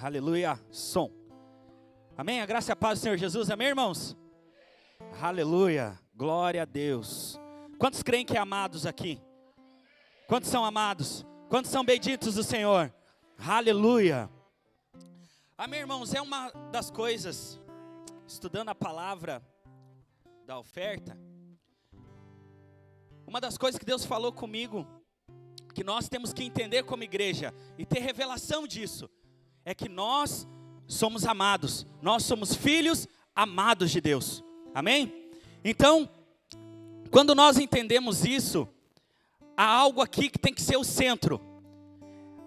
Aleluia. Som. Amém? A graça e a paz do Senhor Jesus. Amém, irmãos? Aleluia. Glória a Deus. Quantos creem que é amados aqui? Quantos são amados? Quantos são benditos do Senhor? Aleluia. Amém, irmãos? É uma das coisas, estudando a palavra da oferta, uma das coisas que Deus falou comigo, que nós temos que entender como igreja e ter revelação disso, é que nós somos amados, nós somos filhos amados de Deus, amém? Então, quando nós entendemos isso, há algo aqui que tem que ser o centro,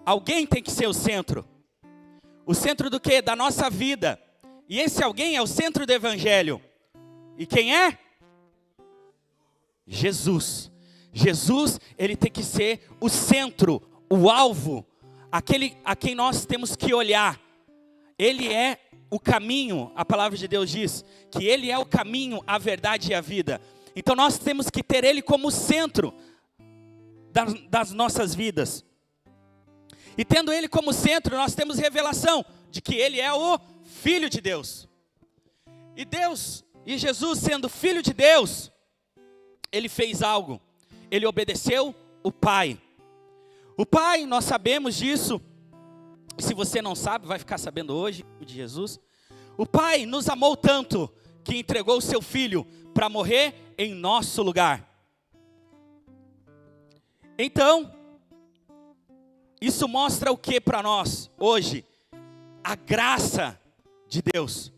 alguém tem que ser o centro do quê? Da nossa vida, e esse alguém é o centro do evangelho, e quem é? Jesus. Jesus, ele tem que ser o centro, o alvo, aquele a quem nós temos que olhar. Ele é o caminho, a palavra de Deus diz, que ele é o caminho, a verdade e a vida. Então nós temos que ter ele como centro das nossas vidas. E tendo ele como centro, nós temos revelação de que ele é o Filho de Deus. E Deus, e Jesus sendo Filho de Deus, ele fez algo. Ele obedeceu o Pai. O Pai, nós sabemos disso. Se você não sabe, vai ficar sabendo hoje de Jesus. O Pai nos amou tanto que entregou o seu Filho para morrer em nosso lugar. Então, isso mostra o que para nós hoje? A graça de Deus.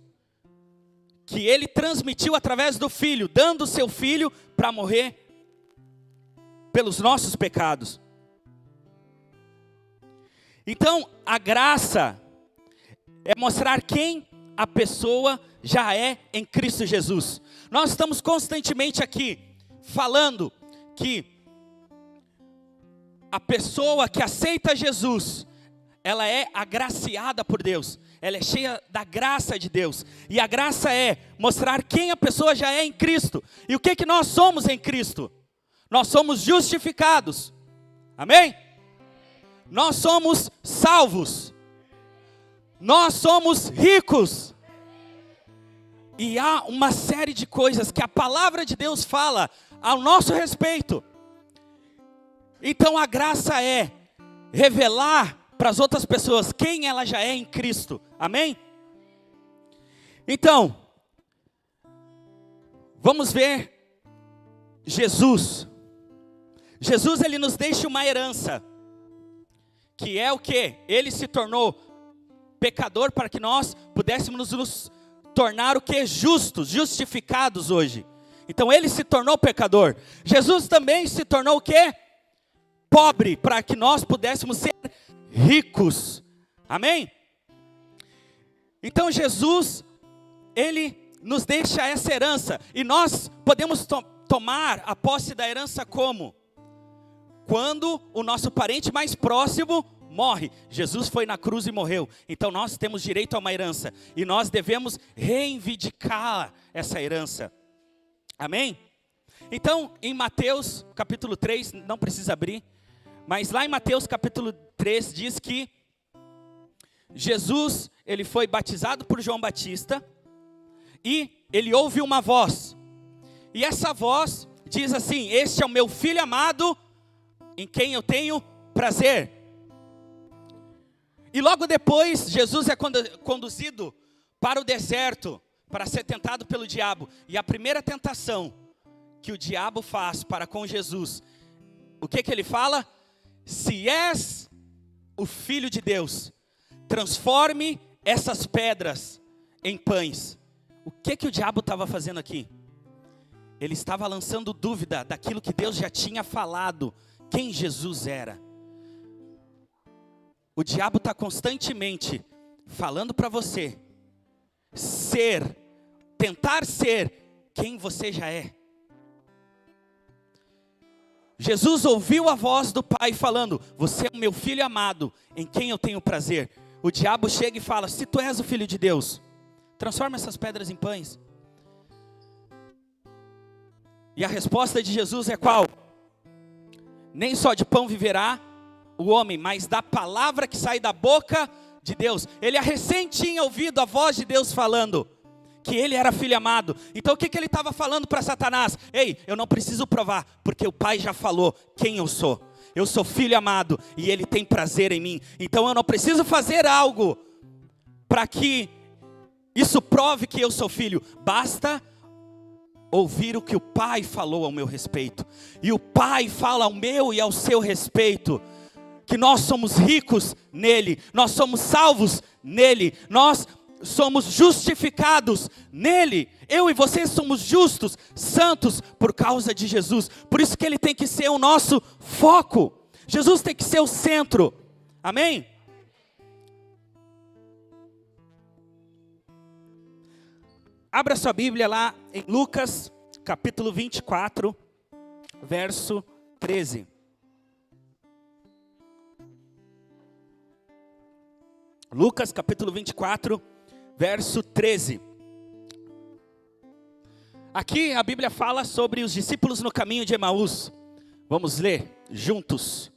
Que Ele transmitiu através do Filho, dando o seu Filho para morrer pelos nossos pecados. Então, a graça é mostrar quem a pessoa já é em Cristo Jesus. Nós estamos constantemente aqui falando que a pessoa que aceita Jesus, ela é agraciada por Deus, ela é cheia da graça de Deus, e a graça é mostrar quem a pessoa já é em Cristo, e o que nós somos em Cristo? Nós somos justificados, amém? Nós somos salvos, nós somos ricos, e há uma série de coisas que a palavra de Deus fala ao nosso respeito. Então a graça é revelar para as outras pessoas quem ela já é em Cristo, amém? Então, vamos ver Jesus. Jesus, ele nos deixa uma herança, que é o que? Ele se tornou pecador para que nós pudéssemos nos tornar o que? Justos, justificados hoje. Então ele se tornou pecador. Jesus também se tornou o que? Pobre, para que nós pudéssemos ser ricos, amém? Então Jesus, ele nos deixa essa herança, e nós podemos tomar a posse da herança como? Quando o nosso parente mais próximo morre. Jesus foi na cruz e morreu, então nós temos direito a uma herança, e nós devemos reivindicar essa herança, amém? Então em Mateus capítulo 3, não precisa abrir, mas lá em Mateus capítulo 3 diz que Jesus, ele foi batizado por João Batista, e ele ouve uma voz, e essa voz diz assim: este é o meu filho amado, em quem eu tenho prazer. E logo depois, Jesus é conduzido para o deserto, para ser tentado pelo diabo, e a primeira tentação que o diabo faz para com Jesus, o que ele fala? Se és o Filho de Deus, transforme essas pedras em pães. O que o diabo estava fazendo aqui? Ele estava lançando dúvida daquilo que Deus já tinha falado, quem Jesus era. O diabo está constantemente falando para você tentar ser quem você já é. Jesus ouviu a voz do Pai falando: você é o meu filho amado, em quem eu tenho prazer. O diabo chega e fala: se tu és o Filho de Deus, transforma essas pedras em pães. E a resposta de Jesus é qual? Nem só de pão viverá o homem, mas da palavra que sai da boca de Deus. Ele recém tinha ouvido a voz de Deus falando que ele era filho amado. Então o que ele estava falando para Satanás? Ei, eu não preciso provar, porque o Pai já falou quem eu sou. Eu sou filho amado e ele tem prazer em mim. Então eu não preciso fazer algo para que isso prove que eu sou filho. Basta ouvir o que o Pai falou ao meu respeito. E o Pai fala ao meu e ao seu respeito que nós somos ricos nele, nós somos salvos nele, nós somos justificados nele. Eu e você somos justos, santos por causa de Jesus. Por isso que ele tem que ser o nosso foco. Jesus tem que ser o centro. Amém? Abra sua Bíblia lá em Lucas, capítulo 24, verso 13. Lucas, capítulo 24, verso 13. Aqui a Bíblia fala sobre os discípulos no caminho de Emaús. Vamos ler juntos.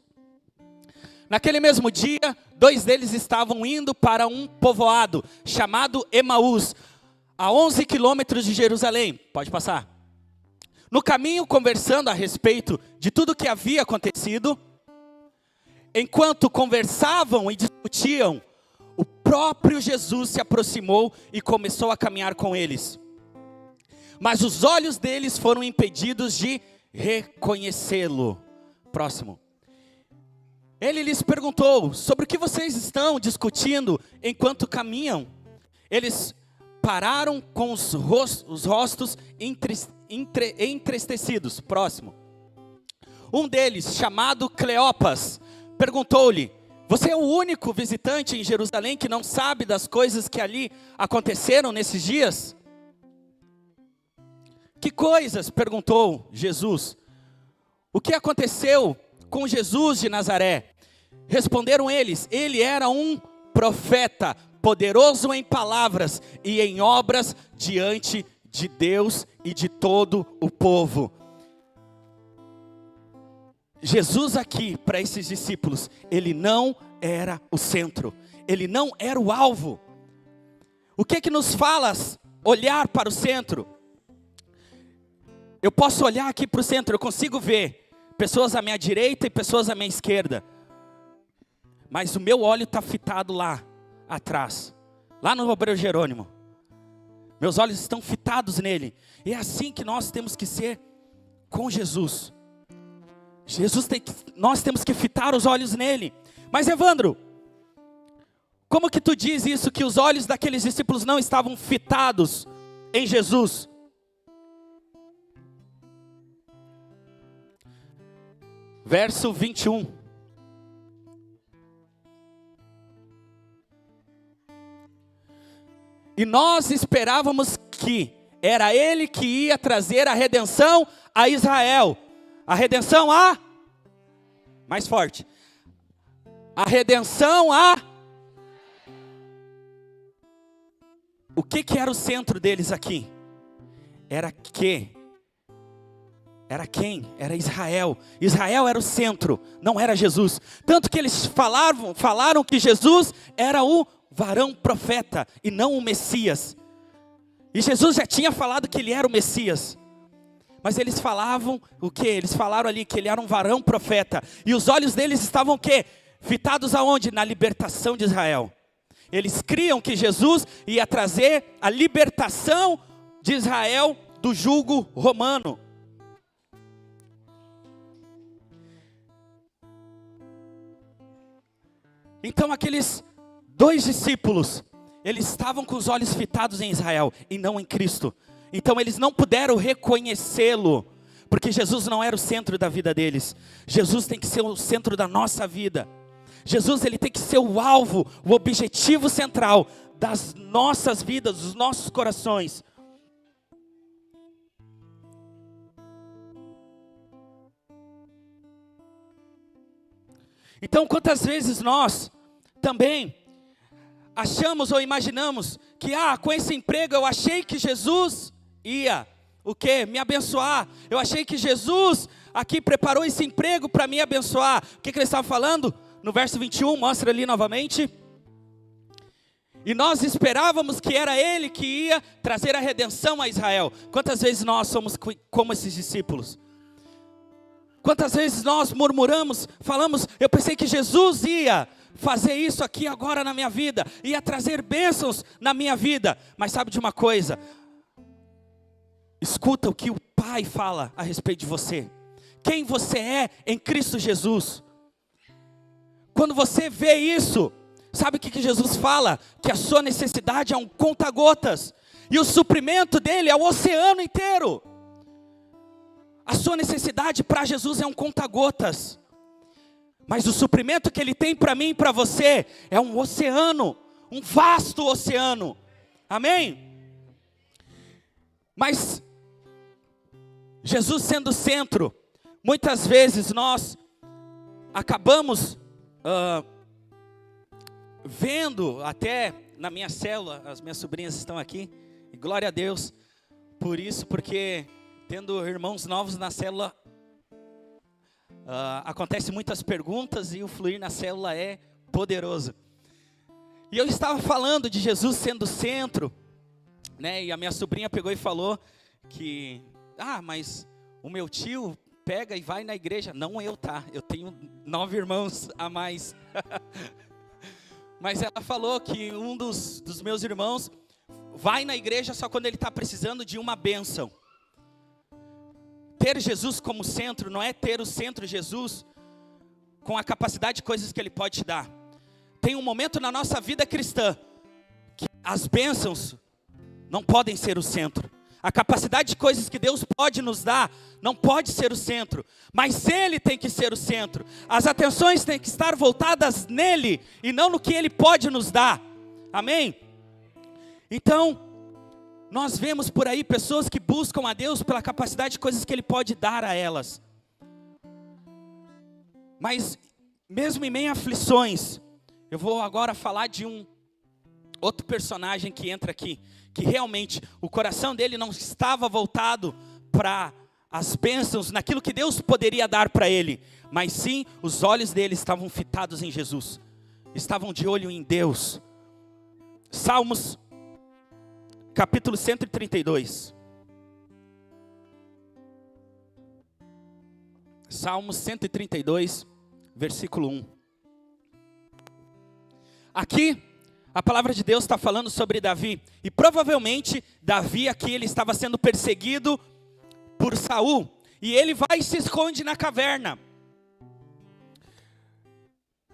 Naquele mesmo dia, 2 deles estavam indo para um povoado chamado Emaús, a 11 quilômetros de Jerusalém. Pode passar. No caminho, conversando a respeito de tudo o que havia acontecido, enquanto conversavam e discutiam, o próprio Jesus se aproximou e começou a caminhar com eles. Mas os olhos deles foram impedidos de reconhecê-lo. Próximo. Ele lhes perguntou: sobre o que vocês estão discutindo enquanto caminham? Eles pararam com os rostos entristecidos. Próximo. Um deles, chamado Cleopas, perguntou-lhe: você é o único visitante em Jerusalém que não sabe das coisas que ali aconteceram nesses dias? Que coisas? Perguntou Jesus. O que aconteceu com Jesus de Nazaré? Responderam eles: ele era um profeta, poderoso em palavras e em obras diante de Deus e de todo o povo. Jesus aqui, para esses discípulos, ele não era o centro, ele não era o alvo. O que nos fala olhar para o centro? Eu posso olhar aqui para o centro, eu consigo ver pessoas à minha direita e pessoas à minha esquerda, mas o meu olho está fitado lá atrás, lá no obreiro Jerônimo. Meus olhos estão fitados nele, e é assim que nós temos que ser com Jesus. Nós temos que fitar os olhos nele. Mas Evandro, como que tu diz isso, que os olhos daqueles discípulos não estavam fitados em Jesus? Verso 21. E nós esperávamos que era ele que ia trazer a redenção a Israel. A redenção mais forte. A redenção O que era o centro deles aqui? Era quem? Era Israel. Israel era o centro, não era Jesus. Tanto que eles falaram que Jesus era o varão profeta e não o Messias. E Jesus já tinha falado que ele era o Messias. Mas eles falavam o quê? Eles falaram ali que ele era um varão profeta. E os olhos deles estavam o quê? Fitados aonde? Na libertação de Israel. Eles criam que Jesus ia trazer a libertação de Israel do jugo romano. Então aqueles 2 discípulos, eles estavam com os olhos fitados em Israel e não em Cristo. Então eles não puderam reconhecê-lo, porque Jesus não era o centro da vida deles. Jesus tem que ser o centro da nossa vida. Jesus, ele tem que ser o alvo, o objetivo central das nossas vidas, dos nossos corações. Então quantas vezes nós também achamos ou imaginamos que com esse emprego eu achei que Jesus ia o quê? Me abençoar. Eu achei que Jesus aqui preparou esse emprego para me abençoar. O que ele estava falando? No verso 21, mostra ali novamente. E nós esperávamos que era Ele que ia trazer a redenção a Israel. Quantas vezes nós somos como esses discípulos? Quantas vezes nós murmuramos, falamos, eu pensei que Jesus ia fazer isso aqui agora na minha vida, ia trazer bênçãos na minha vida. Mas sabe de uma coisa? Escuta o que o Pai fala a respeito de você. Quem você é em Cristo Jesus. Quando você vê isso, sabe o que Jesus fala? Que a sua necessidade é um conta-gotas. E o suprimento dele é o oceano inteiro. A sua necessidade para Jesus é um conta-gotas. Mas o suprimento que Ele tem para mim e para você é um oceano. Um vasto oceano. Amém? Mas Jesus sendo o centro, muitas vezes nós acabamos vendo, até na minha célula, as minhas sobrinhas estão aqui, e glória a Deus por isso, porque tendo irmãos novos na célula, acontece muitas perguntas e o fluir na célula é poderoso. E eu estava falando de Jesus sendo o centro, né? E a minha sobrinha pegou e falou que, mas o meu tio pega e vai na igreja. Não eu, tá? Eu tenho 9 irmãos a mais. Mas ela falou que um dos meus irmãos vai na igreja só quando ele está precisando de uma bênção. Ter Jesus como centro não é ter o centro Jesus com a capacidade de coisas que Ele pode te dar. Tem um momento na nossa vida cristã que as bênçãos não podem ser o centro. A capacidade de coisas que Deus pode nos dar não pode ser o centro, mas Ele tem que ser o centro. As atenções têm que estar voltadas nele e não no que Ele pode nos dar. Amém? Então, nós vemos por aí pessoas que buscam a Deus pela capacidade de coisas que Ele pode dar a elas. Mas, mesmo em meio a aflições, eu vou agora falar de um outro personagem que entra aqui, que realmente o coração dele não estava voltado para as bênçãos, naquilo que Deus poderia dar para ele, mas sim, os olhos dele estavam fitados em Jesus, estavam de olho em Deus. Salmos, capítulo 132. Salmos 132, versículo 1. Aqui, a palavra de Deus está falando sobre Davi. E provavelmente, Davi aqui, ele estava sendo perseguido por Saul. E ele vai e se esconde na caverna.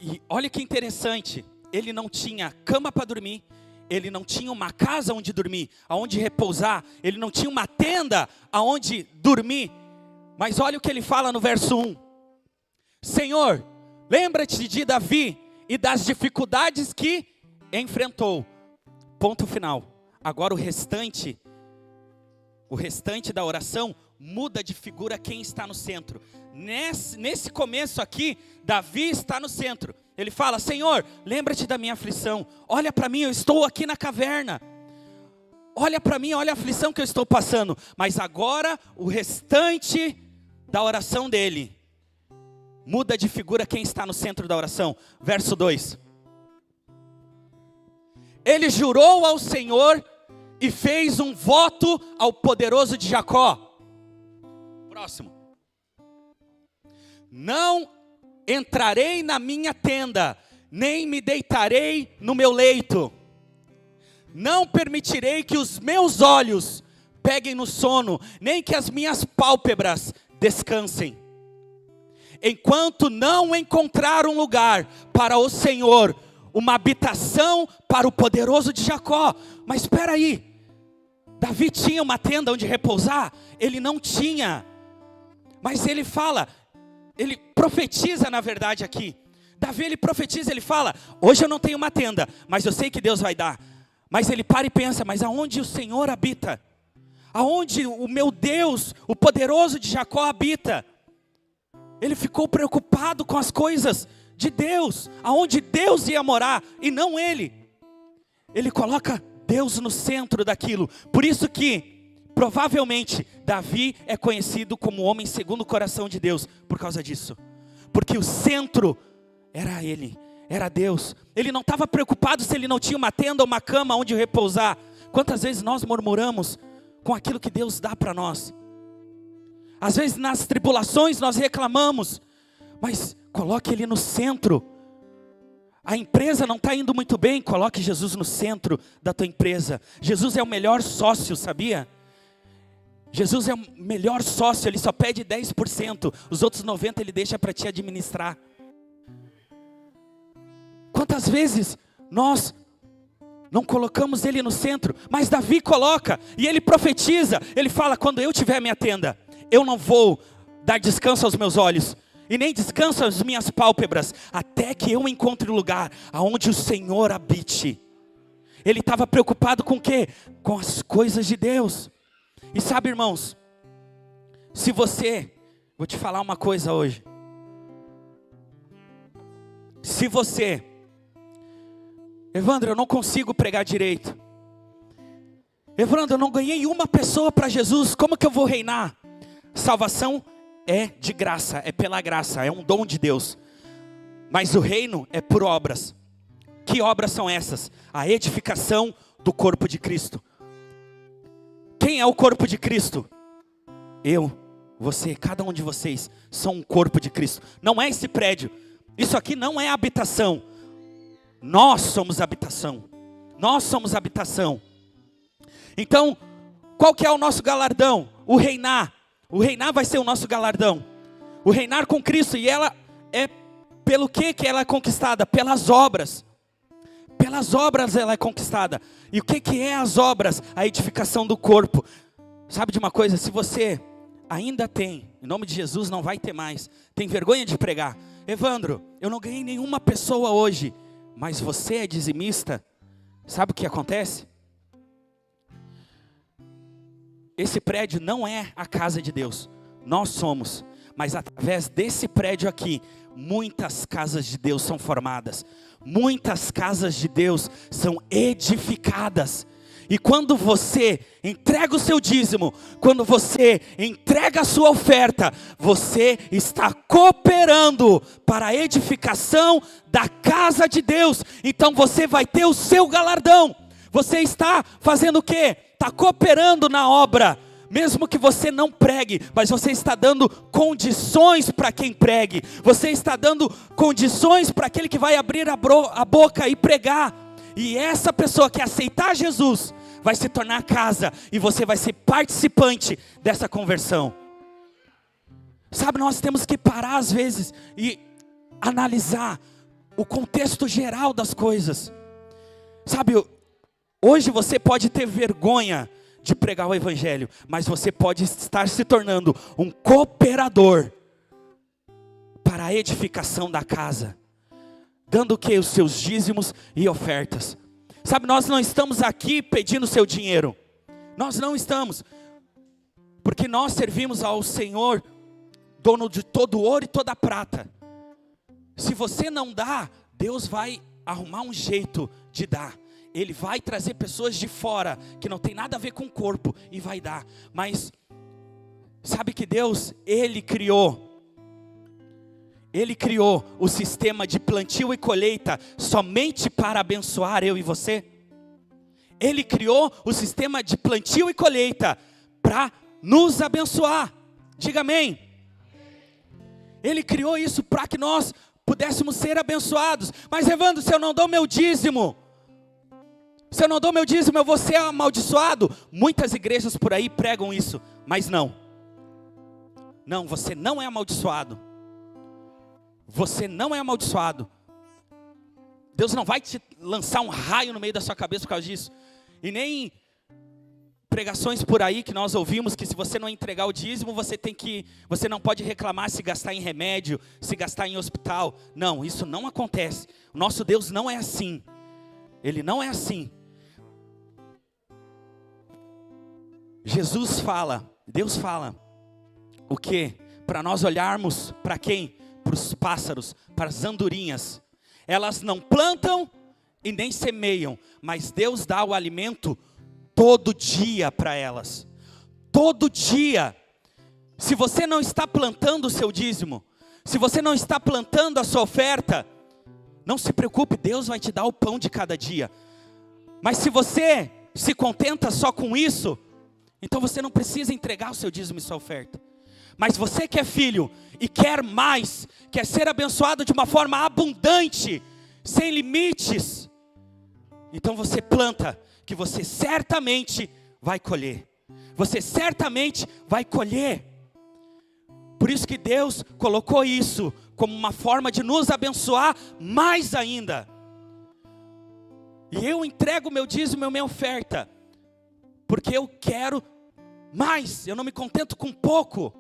E olha que interessante. Ele não tinha cama para dormir. Ele não tinha uma casa onde dormir, aonde repousar. Ele não tinha uma tenda aonde dormir. Mas olha o que ele fala no verso 1. Senhor, lembra-te de Davi e das dificuldades que enfrentou. Ponto final. Agora o restante da oração muda de figura quem está no centro. Nesse começo aqui, Davi está no centro. Ele fala, Senhor, lembra-te da minha aflição. Olha para mim, eu estou aqui na caverna. Olha para mim, olha a aflição que eu estou passando. Mas agora o restante da oração dele muda de figura quem está no centro da oração. Verso 2. Ele jurou ao Senhor e fez um voto ao poderoso de Jacó. Próximo. Não entrarei na minha tenda, nem me deitarei no meu leito. Não permitirei que os meus olhos peguem no sono, nem que as minhas pálpebras descansem. Enquanto não encontrar um lugar para o Senhor, uma habitação para o poderoso de Jacó. Mas espera aí, Davi tinha uma tenda onde repousar? Ele não tinha. Mas ele fala, ele profetiza na verdade aqui. Davi ele profetiza, ele fala, hoje eu não tenho uma tenda, mas eu sei que Deus vai dar. Mas ele para e pensa, mas aonde o Senhor habita? Aonde o meu Deus, o poderoso de Jacó habita? Ele ficou preocupado com as coisas de Deus, aonde Deus ia morar e não ele. Ele coloca Deus no centro daquilo. Por isso que, provavelmente, Davi é conhecido como o homem segundo o coração de Deus, por causa disso. Porque o centro era ele, era Deus. Ele não estava preocupado se ele não tinha uma tenda ou uma cama onde repousar. Quantas vezes nós murmuramos com aquilo que Deus dá para nós? Às vezes nas tribulações nós reclamamos, mas coloque Ele no centro. A empresa não está indo muito bem, coloque Jesus no centro da tua empresa. Jesus é o melhor sócio, sabia? Jesus é o melhor sócio, Ele só pede 10%, os outros 90% Ele deixa para te administrar. Quantas vezes nós não colocamos Ele no centro, mas Davi coloca, e ele profetiza, ele fala, quando eu tiver minha tenda, eu não vou dar descanso aos meus olhos, e nem descanso às minhas pálpebras, até que eu encontre o lugar aonde o Senhor habite. Ele estava preocupado com o quê? Com as coisas de Deus. E sabe, irmãos, se você, vou te falar uma coisa hoje, se você, Evandro, eu não consigo pregar direito, Evandro, eu não ganhei uma pessoa para Jesus, como que eu vou reinar? Salvação é de graça, é pela graça, é um dom de Deus, mas o reino é por obras. Que obras são essas? A edificação do corpo de Cristo. Quem é o corpo de Cristo? Eu, você, cada um de vocês são um corpo de Cristo. Não é esse prédio, isso aqui não é habitação, nós somos habitação, nós somos habitação. Então, qual que é o nosso galardão? O reinar vai ser o nosso galardão, o reinar com Cristo, e ela é, pelo que ela é conquistada? Pelas obras ela é conquistada. E o que é as obras? A edificação do corpo. Sabe de uma coisa, se você ainda tem, em nome de Jesus não vai ter mais, tem vergonha de pregar, Evandro, eu não ganhei nenhuma pessoa hoje, mas você é dizimista, sabe o que acontece? Esse prédio não é a casa de Deus, nós somos, mas através desse prédio aqui, muitas casas de Deus são formadas, muitas casas de Deus são edificadas. E quando você entrega o seu dízimo, quando você entrega a sua oferta, você está cooperando para a edificação da casa de Deus. Então você vai ter o seu galardão. Você está fazendo o quê? Está cooperando na obra. Mesmo que você não pregue, mas você está dando condições para quem pregue. Você está dando condições para aquele que vai abrir a boca e pregar. E essa pessoa que aceitar Jesus vai se tornar casa, e você vai ser participante dessa conversão. Sabe, nós temos que parar às vezes e analisar o contexto geral das coisas. Sabe, hoje você pode ter vergonha de pregar o evangelho, mas você pode estar se tornando um cooperador para a edificação da casa, dando o que? Os seus dízimos e ofertas. Sabe, nós não estamos aqui pedindo seu dinheiro, nós não estamos, porque nós servimos ao Senhor, dono de todo ouro e toda prata. Se você não dá, Deus vai arrumar um jeito de dar. Ele vai trazer pessoas de fora, que não tem nada a ver com o corpo, e vai dar. Mas, sabe que Deus, Ele criou o sistema de plantio e colheita, somente para abençoar eu e você. Ele criou o sistema de plantio e colheita, para nos abençoar. Diga amém. Ele criou isso para que nós pudéssemos ser abençoados. Mas Evandro, se eu não dou meu dízimo, eu vou ser amaldiçoado. Muitas igrejas por aí pregam isso, mas não, você não é amaldiçoado. Você não é amaldiçoado. Deus não vai te lançar um raio no meio da sua cabeça por causa disso. E nem pregações por aí que nós ouvimos que se você não entregar o dízimo, você não pode reclamar se gastar em remédio, se gastar em hospital. Não, isso não acontece. O nosso Deus não é assim. Ele não é assim. Deus fala, o quê? Para nós olharmos para quem? Para os pássaros, para as andorinhas. Elas não plantam e nem semeiam, mas Deus dá o alimento todo dia para elas. Todo dia. Se você não está plantando o seu dízimo, se você não está plantando a sua oferta, Não se preocupe, Deus vai te dar o pão de cada dia. Mas se você se contenta só com isso, então você não precisa entregar o seu dízimo e sua oferta. Mas você que é filho e quer mais, quer ser abençoado de uma forma abundante, sem limites, então você planta, que você certamente vai colher. Você certamente vai colher. Por isso que Deus colocou isso como uma forma de nos abençoar mais ainda. E eu entrego o meu dízimo e a minha oferta, porque eu quero mais, eu não me contento com pouco.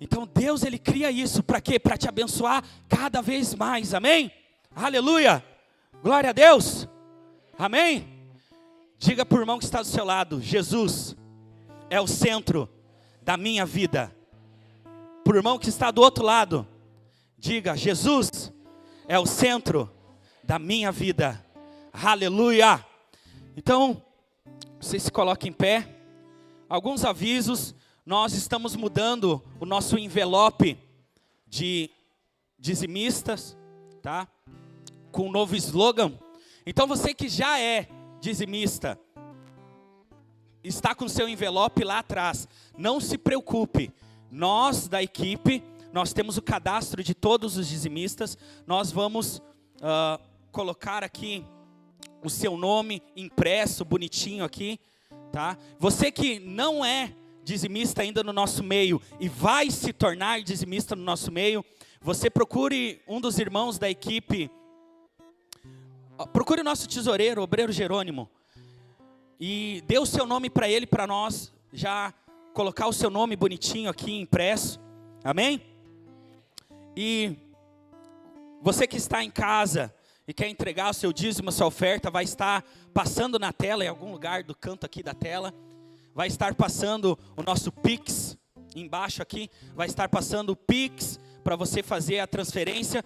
Então Deus, Ele cria isso para quê? Para te abençoar cada vez mais, amém? Aleluia, glória a Deus, amém? Diga para o irmão que está do seu lado: Jesus é o centro da minha vida. Para o irmão que está do outro lado, diga: Jesus é o centro da minha vida, aleluia. Então, você se coloca em pé. Alguns avisos: nós estamos mudando o nosso envelope de dizimistas, tá? Com um novo slogan. Então você que já é dizimista, está com o seu envelope lá atrás, não se preocupe. Nós da equipe, nós temos o cadastro de todos os dizimistas. Nós vamos colocar aqui o seu nome impresso, bonitinho aqui, tá? Você que não é dizimista ainda no nosso meio e vai se tornar dizimista no nosso meio, você procure um dos irmãos da equipe, procure o nosso tesoureiro, o obreiro Jerônimo, e dê o seu nome para ele, para nós já colocar o seu nome bonitinho aqui impresso, amém? E você que está em casa e quer entregar o seu dízimo, a sua oferta, vai estar passando na tela, em algum lugar do canto aqui da tela, vai estar passando o nosso Pix, embaixo aqui, vai estar passando o Pix para você fazer a transferência.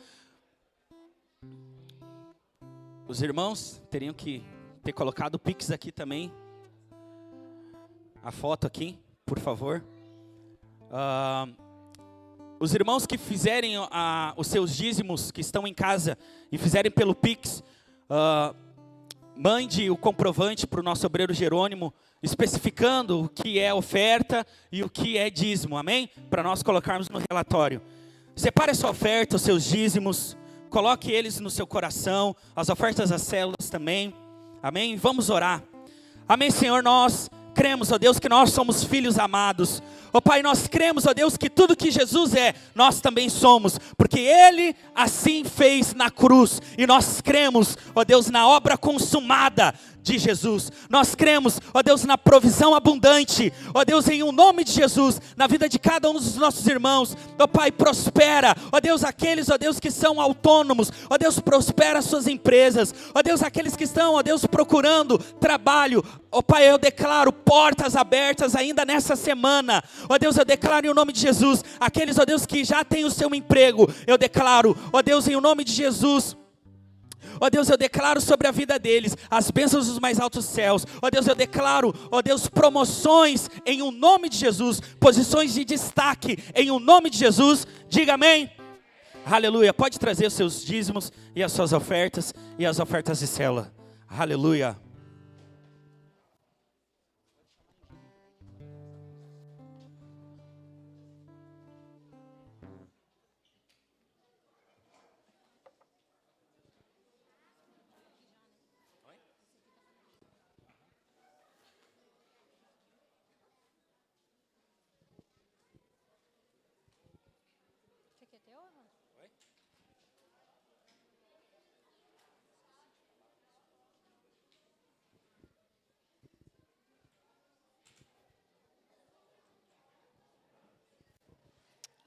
Os irmãos teriam que ter colocado o Pix aqui também, a foto aqui, por favor. Os irmãos que fizerem os seus dízimos, que estão em casa e fizerem pelo Pix, mande o comprovante para o nosso obreiro Jerônimo, especificando o que é oferta e o que é dízimo, amém? Para nós colocarmos no relatório. Separe a sua oferta, os seus dízimos, coloque eles no seu coração, as ofertas das células também, amém? Vamos orar. Amém, Senhor, nós cremos, ó Deus, que nós somos filhos amados. Ó Pai, nós cremos, ó Deus, que tudo que Jesus é, nós também somos, porque Ele assim fez na cruz. E nós cremos, ó Deus, na obra consumada de Jesus. Nós cremos, ó Deus, na provisão abundante, ó Deus, em o nome de Jesus, na vida de cada um dos nossos irmãos. Ó Pai, prospera, ó Deus, aqueles, ó Deus, que são autônomos, ó Deus, prospera as suas empresas, ó Deus, aqueles que estão, ó Deus, procurando trabalho, ó Pai, eu declaro portas abertas ainda nessa semana. Ó Deus, eu declaro em o nome de Jesus, aqueles, ó Deus, que já têm o seu emprego, eu declaro, ó Deus, em o nome de Jesus, ó Deus, eu declaro sobre a vida deles as bênçãos dos mais altos céus. Ó Deus, eu declaro, ó Deus, promoções em o nome de Jesus, posições de destaque em o nome de Jesus. Diga amém. Aleluia. Pode trazer os seus dízimos e as suas ofertas e as ofertas de célula. Aleluia.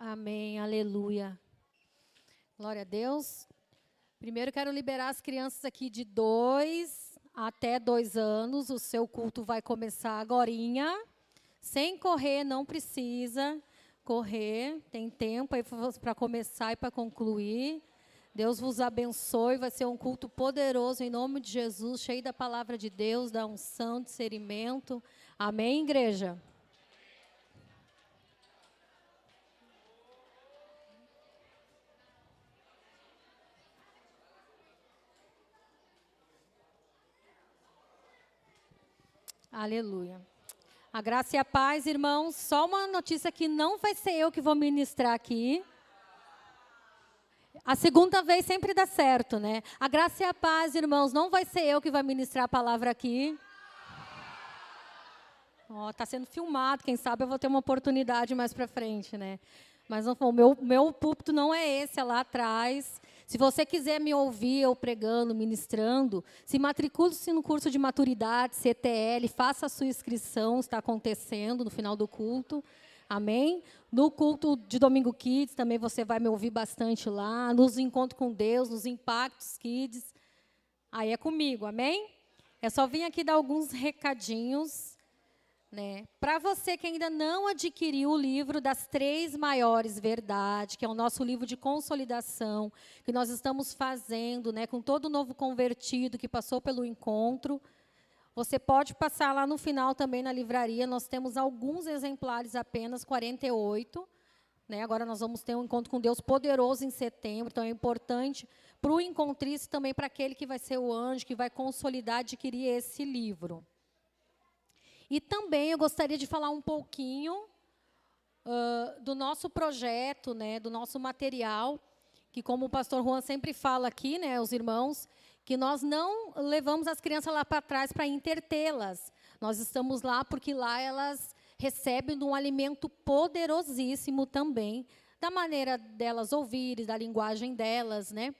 Amém, aleluia. Glória a Deus. Primeiro quero liberar as crianças aqui de 2 até 2 anos. O seu culto vai começar agorinha. Sem correr, não precisa correr. Tem tempo aí para começar e para concluir. Deus vos abençoe. Vai ser um culto poderoso em nome de Jesus, cheio da palavra de Deus, da unção, discernimento. Amém, igreja? Aleluia. A graça e a paz, irmãos. Só uma notícia que não vai ser eu que vou ministrar aqui. A segunda vez sempre dá certo, né? A graça e a paz, irmãos, não vai ser eu que vai ministrar a palavra aqui. Tá sendo filmado, quem sabe eu vou ter uma oportunidade mais para frente, né? Mas não, o meu púlpito não é esse, é lá atrás. Se você quiser me ouvir eu pregando, ministrando, se matricule-se no curso de maturidade, CTL, faça a sua inscrição, está acontecendo no final do culto. Amém? No culto de Domingo Kids também você vai me ouvir bastante lá, nos encontros com Deus, nos Impactos Kids. Aí é comigo, amém? É só vir aqui dar alguns recadinhos, né? Para você que ainda não adquiriu o livro das 3 maiores verdades, que é o nosso livro de consolidação, que nós estamos fazendo, né, com todo novo convertido que passou pelo encontro, você pode passar lá no final também na livraria. Nós temos alguns exemplares apenas, 48. Né? Agora nós vamos ter um encontro com Deus poderoso em setembro, então é importante para o encontrista e também para aquele que vai ser o anjo, que vai consolidar, adquirir esse livro. E também eu gostaria de falar um pouquinho do nosso projeto, né, do nosso material, que como o pastor Juan sempre fala aqui, né, os irmãos, que nós não levamos as crianças lá para trás para entretê-las. Nós estamos lá porque lá elas recebem um alimento poderosíssimo também, da maneira delas ouvirem, da linguagem delas, né?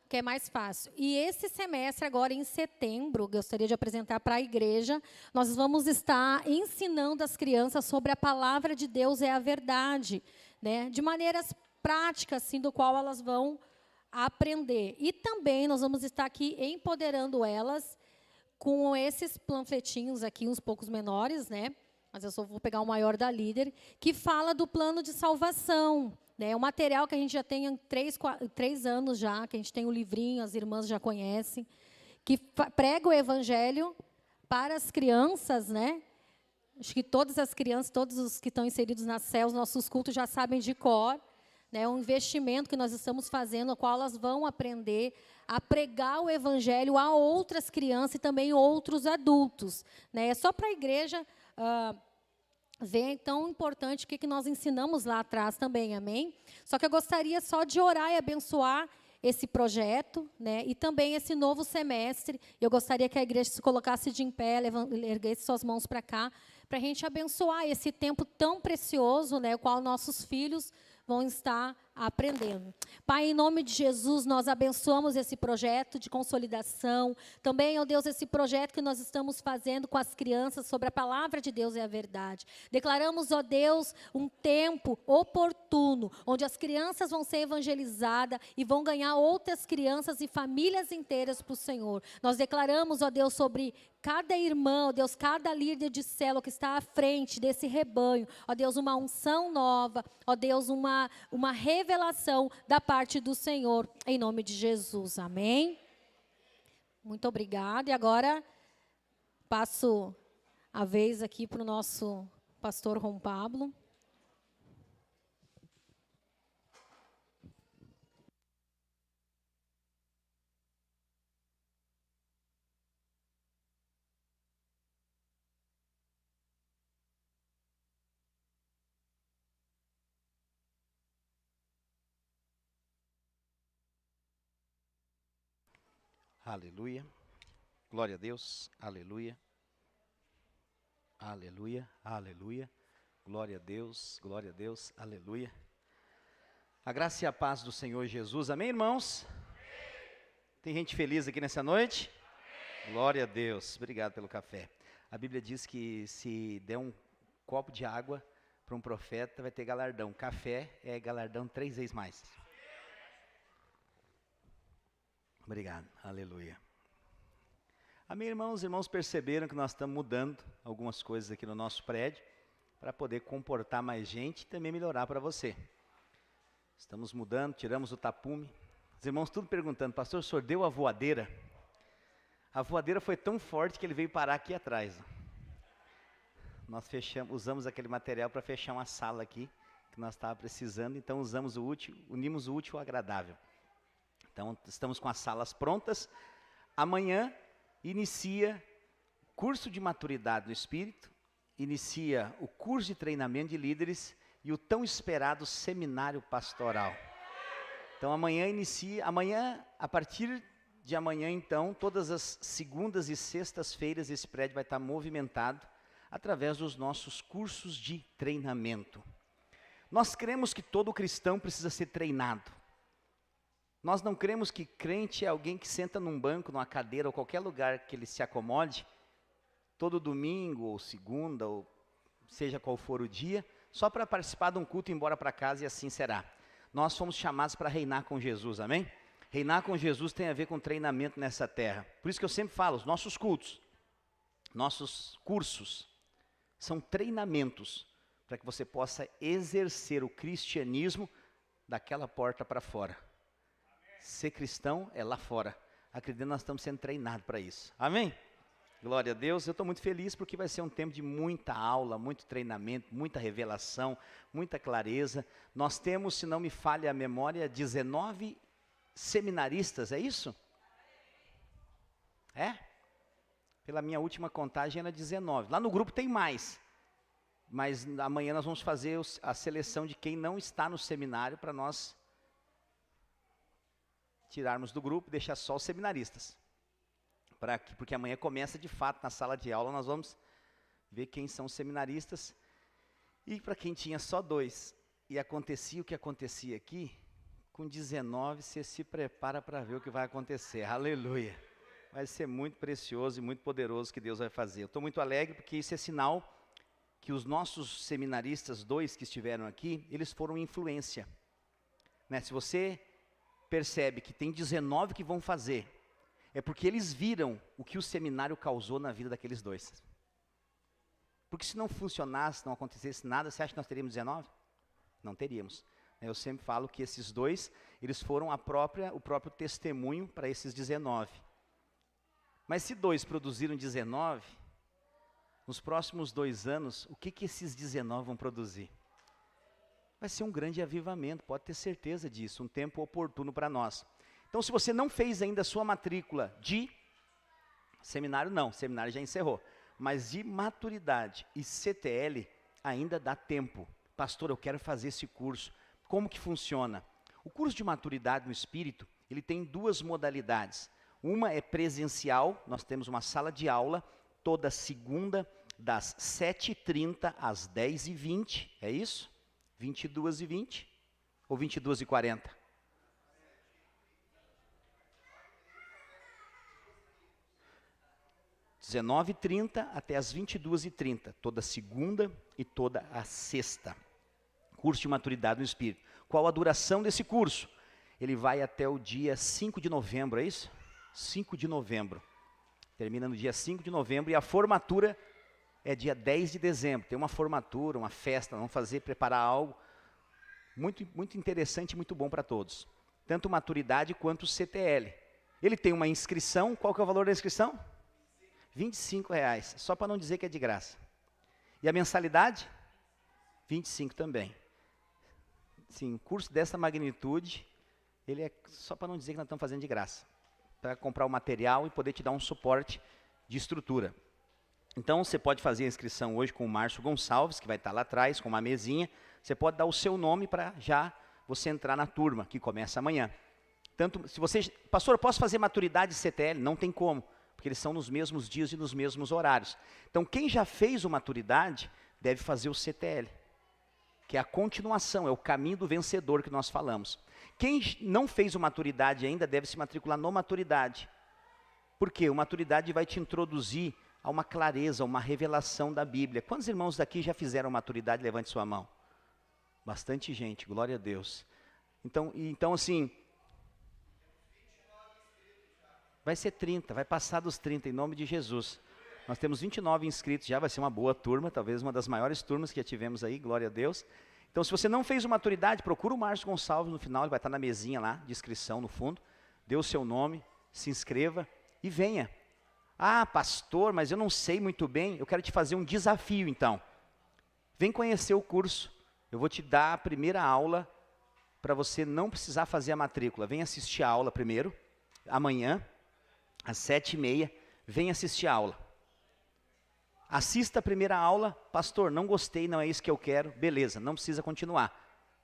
Que é mais fácil. E esse semestre, agora em setembro, gostaria de apresentar para a igreja, nós vamos estar ensinando as crianças sobre a palavra de Deus é a verdade, né? De maneiras práticas, assim, do qual elas vão aprender. E também nós vamos estar aqui empoderando elas com esses panfletinhos aqui, uns poucos menores, né? Mas eu só vou pegar o maior da líder, que fala do plano de salvação. É um material que a gente já tem há 3 anos já, que a gente tem o livrinho, as irmãs já conhecem, que prega o evangelho para as crianças, né? Acho que todas as crianças, todos os que estão inseridos na CEL, os nossos cultos já sabem de cor. É um investimento que nós estamos fazendo, no qual elas vão aprender a pregar o evangelho a outras crianças e também outros adultos. Né? É só para a igreja ver tão importante o que nós ensinamos lá atrás também, amém? Só que eu gostaria só de orar e abençoar esse projeto, né? E também esse novo semestre. Eu gostaria que a igreja se colocasse de em pé, erguesse suas mãos para cá, para a gente abençoar esse tempo tão precioso, né? O qual nossos filhos vão estar aprendendo. Pai, em nome de Jesus, nós abençoamos esse projeto de consolidação. Também, ó Deus, esse projeto que nós estamos fazendo com as crianças sobre a palavra de Deus e a verdade. Declaramos, ó Deus, um tempo oportuno, onde as crianças vão ser evangelizadas e vão ganhar outras crianças e famílias inteiras para o Senhor. Nós declaramos, ó Deus, sobre cada irmão, ó Deus, cada líder de célula que está à frente desse rebanho, ó Deus, uma unção nova, ó Deus, uma revelação da parte do Senhor, em nome de Jesus, amém? Muito obrigada, e agora passo a vez aqui para o nosso pastor João Pablo. Aleluia, glória a Deus, aleluia, aleluia, aleluia, glória a Deus, aleluia. A graça e a paz do Senhor Jesus, amém, irmãos? Tem gente feliz aqui nessa noite? Glória a Deus, obrigado pelo café. A Bíblia diz que se der um copo de água para um profeta, vai ter galardão. Café é galardão 3 vezes mais. Obrigado, aleluia. Amém, irmãos? Os irmãos perceberam que nós estamos mudando algumas coisas aqui no nosso prédio para poder comportar mais gente e também melhorar para você. Estamos mudando, tiramos o tapume. Os irmãos tudo perguntando, pastor, o senhor deu a voadeira? A voadeira foi tão forte que ele veio parar aqui atrás. Nós usamos aquele material para fechar uma sala aqui, que nós estávamos precisando, então unimos o útil ao agradável. Então, estamos com as salas prontas. Amanhã inicia curso de maturidade no Espírito, inicia o curso de treinamento de líderes e o tão esperado seminário pastoral. Então amanhã, a partir de amanhã então, todas as segundas e sextas-feiras esse prédio vai estar movimentado através dos nossos cursos de treinamento. Nós cremos que todo cristão precisa ser treinado. Nós não cremos que crente é alguém que senta num banco, numa cadeira ou qualquer lugar que ele se acomode, todo domingo ou segunda, ou seja qual for o dia, só para participar de um culto e ir embora para casa e assim será. Nós fomos chamados para reinar com Jesus, amém? Reinar com Jesus tem a ver com treinamento nessa terra. Por isso que eu sempre falo, os nossos cultos, nossos cursos, são treinamentos para que você possa exercer o cristianismo daquela porta para fora. Ser cristão é lá fora. Acredito que nós estamos sendo treinados para isso. Amém? Glória a Deus. Eu estou muito feliz porque vai ser um tempo de muita aula, muito treinamento, muita revelação, muita clareza. Nós temos, se não me falha a memória, 19 seminaristas, é isso? É? Pela minha última contagem era 19. Lá no grupo tem mais. Mas amanhã nós vamos fazer a seleção de quem não está no seminário para nós tirarmos do grupo e deixar só os seminaristas. Porque amanhã começa de fato na sala de aula, nós vamos ver quem são os seminaristas. E para quem tinha só 2 e acontecia o que acontecia aqui, com 19 você se prepara para ver o que vai acontecer. Aleluia! Vai ser muito precioso e muito poderoso que Deus vai fazer. Eu estou muito alegre porque isso é sinal que os nossos seminaristas, 2 que estiveram aqui, eles foram influência. Né? Se você percebe que tem 19 que vão fazer, é porque eles viram o que o seminário causou na vida daqueles 2. Porque se não funcionasse, não acontecesse nada, você acha que nós teríamos 19? Não teríamos. Eu sempre falo que esses 2, eles foram o próprio testemunho para esses 19. Mas se 2 produziram 19, nos próximos 2 anos, o que esses 19 vão produzir? Vai ser um grande avivamento, pode ter certeza disso, um tempo oportuno para nós. Então, se você não fez ainda a sua matrícula de seminário, não, seminário já encerrou, mas de maturidade e CTL, ainda dá tempo. Pastor, eu quero fazer esse curso. Como que funciona? O curso de maturidade no Espírito, ele tem 2 modalidades. Uma é presencial, nós temos uma sala de aula, toda segunda, das 7h30 às 10h20, é isso? 22h20 ou 22h40? 19h30 até as 22h30, toda segunda e toda a sexta. Curso de maturidade no Espírito. Qual a duração desse curso? Ele vai até o dia 5 de novembro, é isso? 5 de novembro. Termina no dia 5 de novembro e a formatura é dia 10 de dezembro. Tem uma formatura, uma festa, vamos preparar algo muito, muito interessante e muito bom para todos. Tanto maturidade quanto CTL. Ele tem uma inscrição, qual que é o valor da inscrição? R$25, só para não dizer que é de graça. E a mensalidade? 25 também. Sim, um curso dessa magnitude, ele é só para não dizer que nós estamos fazendo de graça. Para comprar o material e poder te dar um suporte de estrutura. Então, você pode fazer a inscrição hoje com o Márcio Gonçalves, que vai estar lá atrás, com uma mesinha. Você pode dar o seu nome para já você entrar na turma, que começa amanhã. Tanto, se você, pastor, eu posso fazer maturidade e CTL? Não tem como, porque eles são nos mesmos dias e nos mesmos horários. Então, quem já fez o maturidade, deve fazer o CTL, que é a continuação, é o caminho do vencedor que nós falamos. Quem não fez o maturidade ainda, deve se matricular no maturidade. Por quê? O maturidade vai te introduzir a uma clareza, uma revelação da Bíblia. Quantos irmãos daqui já fizeram maturidade? Levante sua mão. Bastante gente, glória a Deus. Então assim, vai ser 30, vai passar dos 30, em nome de Jesus. Nós temos 29 inscritos já, vai ser uma boa turma, talvez uma das maiores turmas que já tivemos aí, glória a Deus. Então, se você não fez o maturidade, procura o Márcio Gonçalves no final, ele vai estar na mesinha lá, de inscrição no fundo. Dê o seu nome, se inscreva e venha. Ah, pastor, mas eu não sei muito bem, eu quero te fazer um desafio então. Vem conhecer o curso, eu vou te dar a primeira aula para você não precisar fazer a matrícula. Vem assistir a aula primeiro, amanhã, às 7h30, vem assistir a aula. Assista a primeira aula, pastor, não gostei, não é isso que eu quero, beleza, não precisa continuar.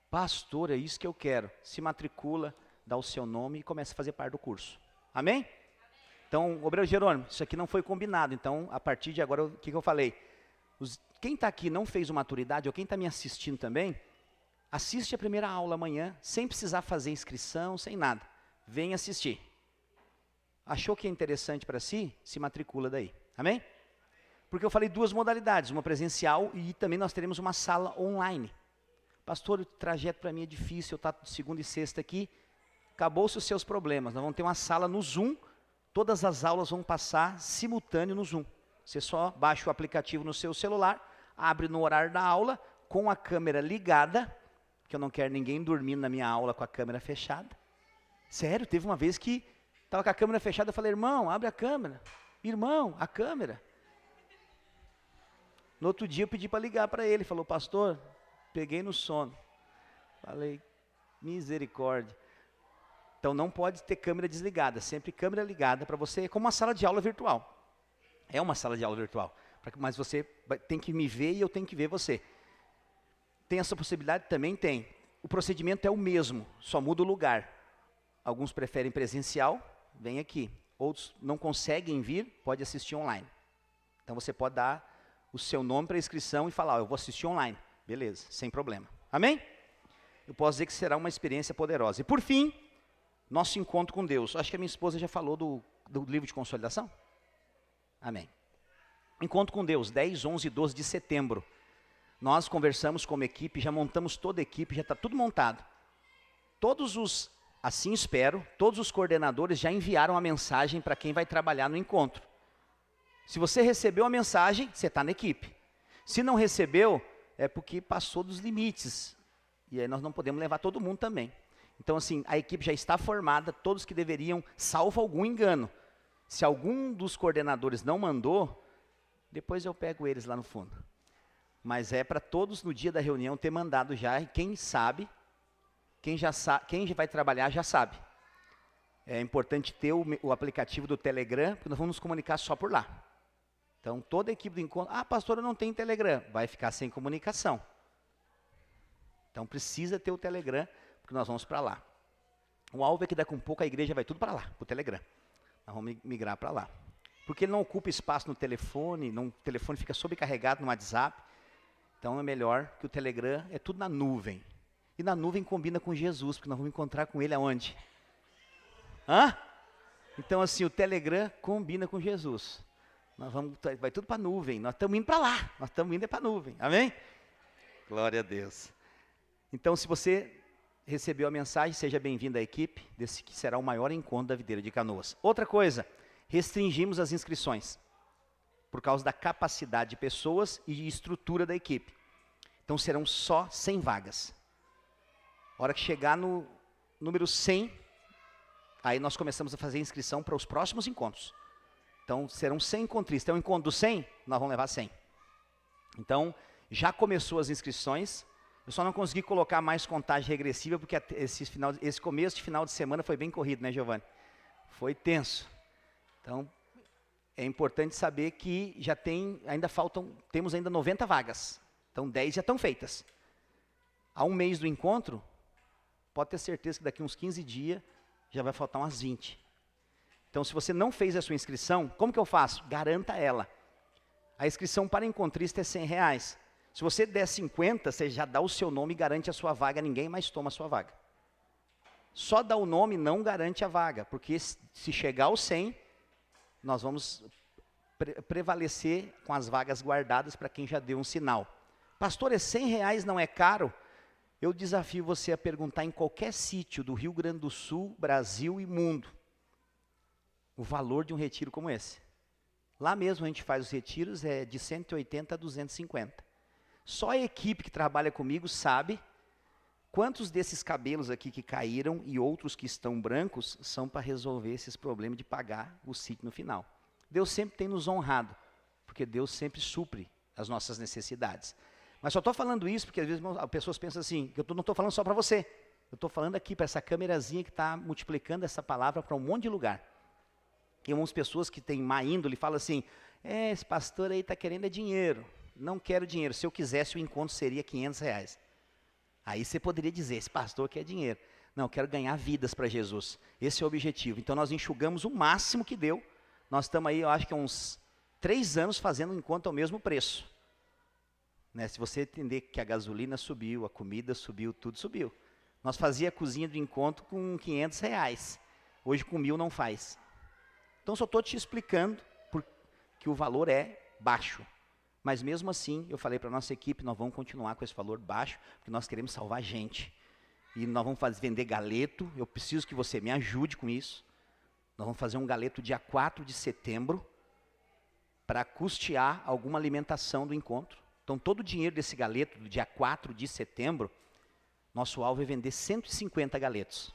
Pastor, é isso que eu quero. Se matricula, dá o seu nome e começa a fazer parte do curso. Amém? Então, Obreiro Jerônimo, isso aqui não foi combinado, então, a partir de agora, o que eu falei? Quem está aqui não fez o maturidade, ou quem está me assistindo também, assiste a primeira aula amanhã, sem precisar fazer inscrição, sem nada. Vem assistir. Achou que é interessante para si? Se matricula daí. Amém? Porque eu falei duas modalidades, uma presencial e também nós teremos uma sala online. Pastor, o trajeto para mim é difícil, eu estou de segunda e sexta aqui, acabou-se os seus problemas. Nós vamos ter uma sala no Zoom, todas as aulas vão passar simultâneo no Zoom. Você só baixa o aplicativo no seu celular, abre no horário da aula, com a câmera ligada, que eu não quero ninguém dormindo na minha aula com a câmera fechada. Sério, teve uma vez que estava com a câmera fechada, eu falei, irmão, abre a câmera. Irmão, a câmera. No outro dia eu pedi para ligar para ele, falou, pastor, peguei no sono. Falei, misericórdia. Então não pode ter câmera desligada, sempre câmera ligada para você, é como uma sala de aula virtual. É uma sala de aula virtual, mas você tem que me ver e eu tenho que ver você. Tem essa possibilidade? Também tem. O procedimento é o mesmo, só muda o lugar. Alguns preferem presencial, vem aqui. Outros não conseguem vir, pode assistir online. Então você pode dar o seu nome para inscrição e falar, eu vou assistir online. Beleza, sem problema. Amém? Eu posso dizer que será uma experiência poderosa. E por fim, nosso encontro com Deus. Acho que a minha esposa já falou do livro de consolidação. Amém. Encontro com Deus, 10, 11 e 12 de setembro. Nós conversamos como equipe, já montamos toda a equipe, já está tudo montado. Assim espero, todos os coordenadores já enviaram a mensagem para quem vai trabalhar no encontro. Se você recebeu a mensagem, você está na equipe. Se não recebeu, é porque passou dos limites. E aí nós não podemos levar todo mundo também. Então assim, a equipe já está formada, todos que deveriam, salvo algum engano. Se algum dos coordenadores não mandou, depois eu pego eles lá no fundo. Mas é para todos no dia da reunião ter mandado já, e quem sabe, quem já vai trabalhar já sabe. É importante ter o aplicativo do Telegram, porque nós vamos nos comunicar só por lá. Então, toda a equipe do encontro, pastor, eu não tenho Telegram, vai ficar sem comunicação. Então, precisa ter o Telegram, porque nós vamos para lá. O alvo é que daqui a um pouco a igreja vai tudo para lá, para o Telegram. Nós vamos migrar para lá. Porque ele não ocupa espaço no telefone, o telefone fica sobrecarregado no WhatsApp. Então, é melhor que o Telegram é tudo na nuvem. E na nuvem combina com Jesus, porque nós vamos encontrar com ele aonde? Então, assim, o Telegram combina com Jesus. Vai tudo para a nuvem, nós estamos indo para lá, nós estamos indo para a nuvem, amém? Glória a Deus. Então, se você recebeu a mensagem, seja bem-vindo à equipe, desse que será o maior encontro da Videira de Canoas. Outra coisa, restringimos as inscrições, por causa da capacidade de pessoas e de estrutura da equipe. Então, serão só 100 vagas. A hora que chegar no número 100, aí nós começamos a fazer inscrição para os próximos encontros. Então, serão 100 encontristas. Então, o encontro do 100, nós vamos levar 100. Então, já começou as inscrições. Eu só não consegui colocar mais contagem regressiva, porque esse começo de final de semana foi bem corrido, né, Giovanni? Foi tenso. Então, é importante saber que temos ainda 90 vagas. Então, 10 já estão feitas. Há um mês do encontro, pode ter certeza que daqui uns 15 dias já vai faltar umas 20. Então, se você não fez a sua inscrição, como que eu faço? Garanta ela. A inscrição para encontrista é R$100. Se você der 50, você já dá o seu nome e garante a sua vaga, ninguém mais toma a sua vaga. Só dar o nome não garante a vaga, porque se chegar aos 100, nós vamos prevalecer com as vagas guardadas para quem já deu um sinal. Pastor, R$100 não é caro? Eu desafio você a perguntar em qualquer sítio do Rio Grande do Sul, Brasil e mundo, o valor de um retiro como esse. Lá mesmo a gente faz os retiros, é de 180 a 250. Só a equipe que trabalha comigo sabe quantos desses cabelos aqui que caíram e outros que estão brancos são para resolver esses problemas de pagar o sítio no final. Deus sempre tem nos honrado, porque Deus sempre supre as nossas necessidades. Mas só estou falando isso porque às vezes as pessoas pensam assim, que eu não estou falando só para você, eu estou falando aqui para essa câmerazinha que está multiplicando essa palavra para um monte de lugar. Tem umas pessoas que têm má índole e falam assim, esse pastor aí está querendo dinheiro. Não quero dinheiro. Se eu quisesse, o encontro seria R$500. Aí você poderia dizer, esse pastor quer dinheiro. Não, eu quero ganhar vidas para Jesus. Esse é o objetivo. Então nós enxugamos o máximo que deu. Nós estamos aí, eu acho que há uns 3 anos fazendo um encontro ao mesmo preço. Né? Se você entender que a gasolina subiu, a comida subiu, tudo subiu. Nós fazia a cozinha do encontro com R$500. Hoje com 1.000 não faz. Então só estou te explicando que o valor é baixo. Mas mesmo assim, eu falei para a nossa equipe, nós vamos continuar com esse valor baixo, porque nós queremos salvar gente. E nós vamos vender galeto, eu preciso que você me ajude com isso. Nós vamos fazer um galeto dia 4 de setembro, para custear alguma alimentação do encontro. Então todo o dinheiro desse galeto, do dia 4 de setembro, nosso alvo é vender 150 galetos.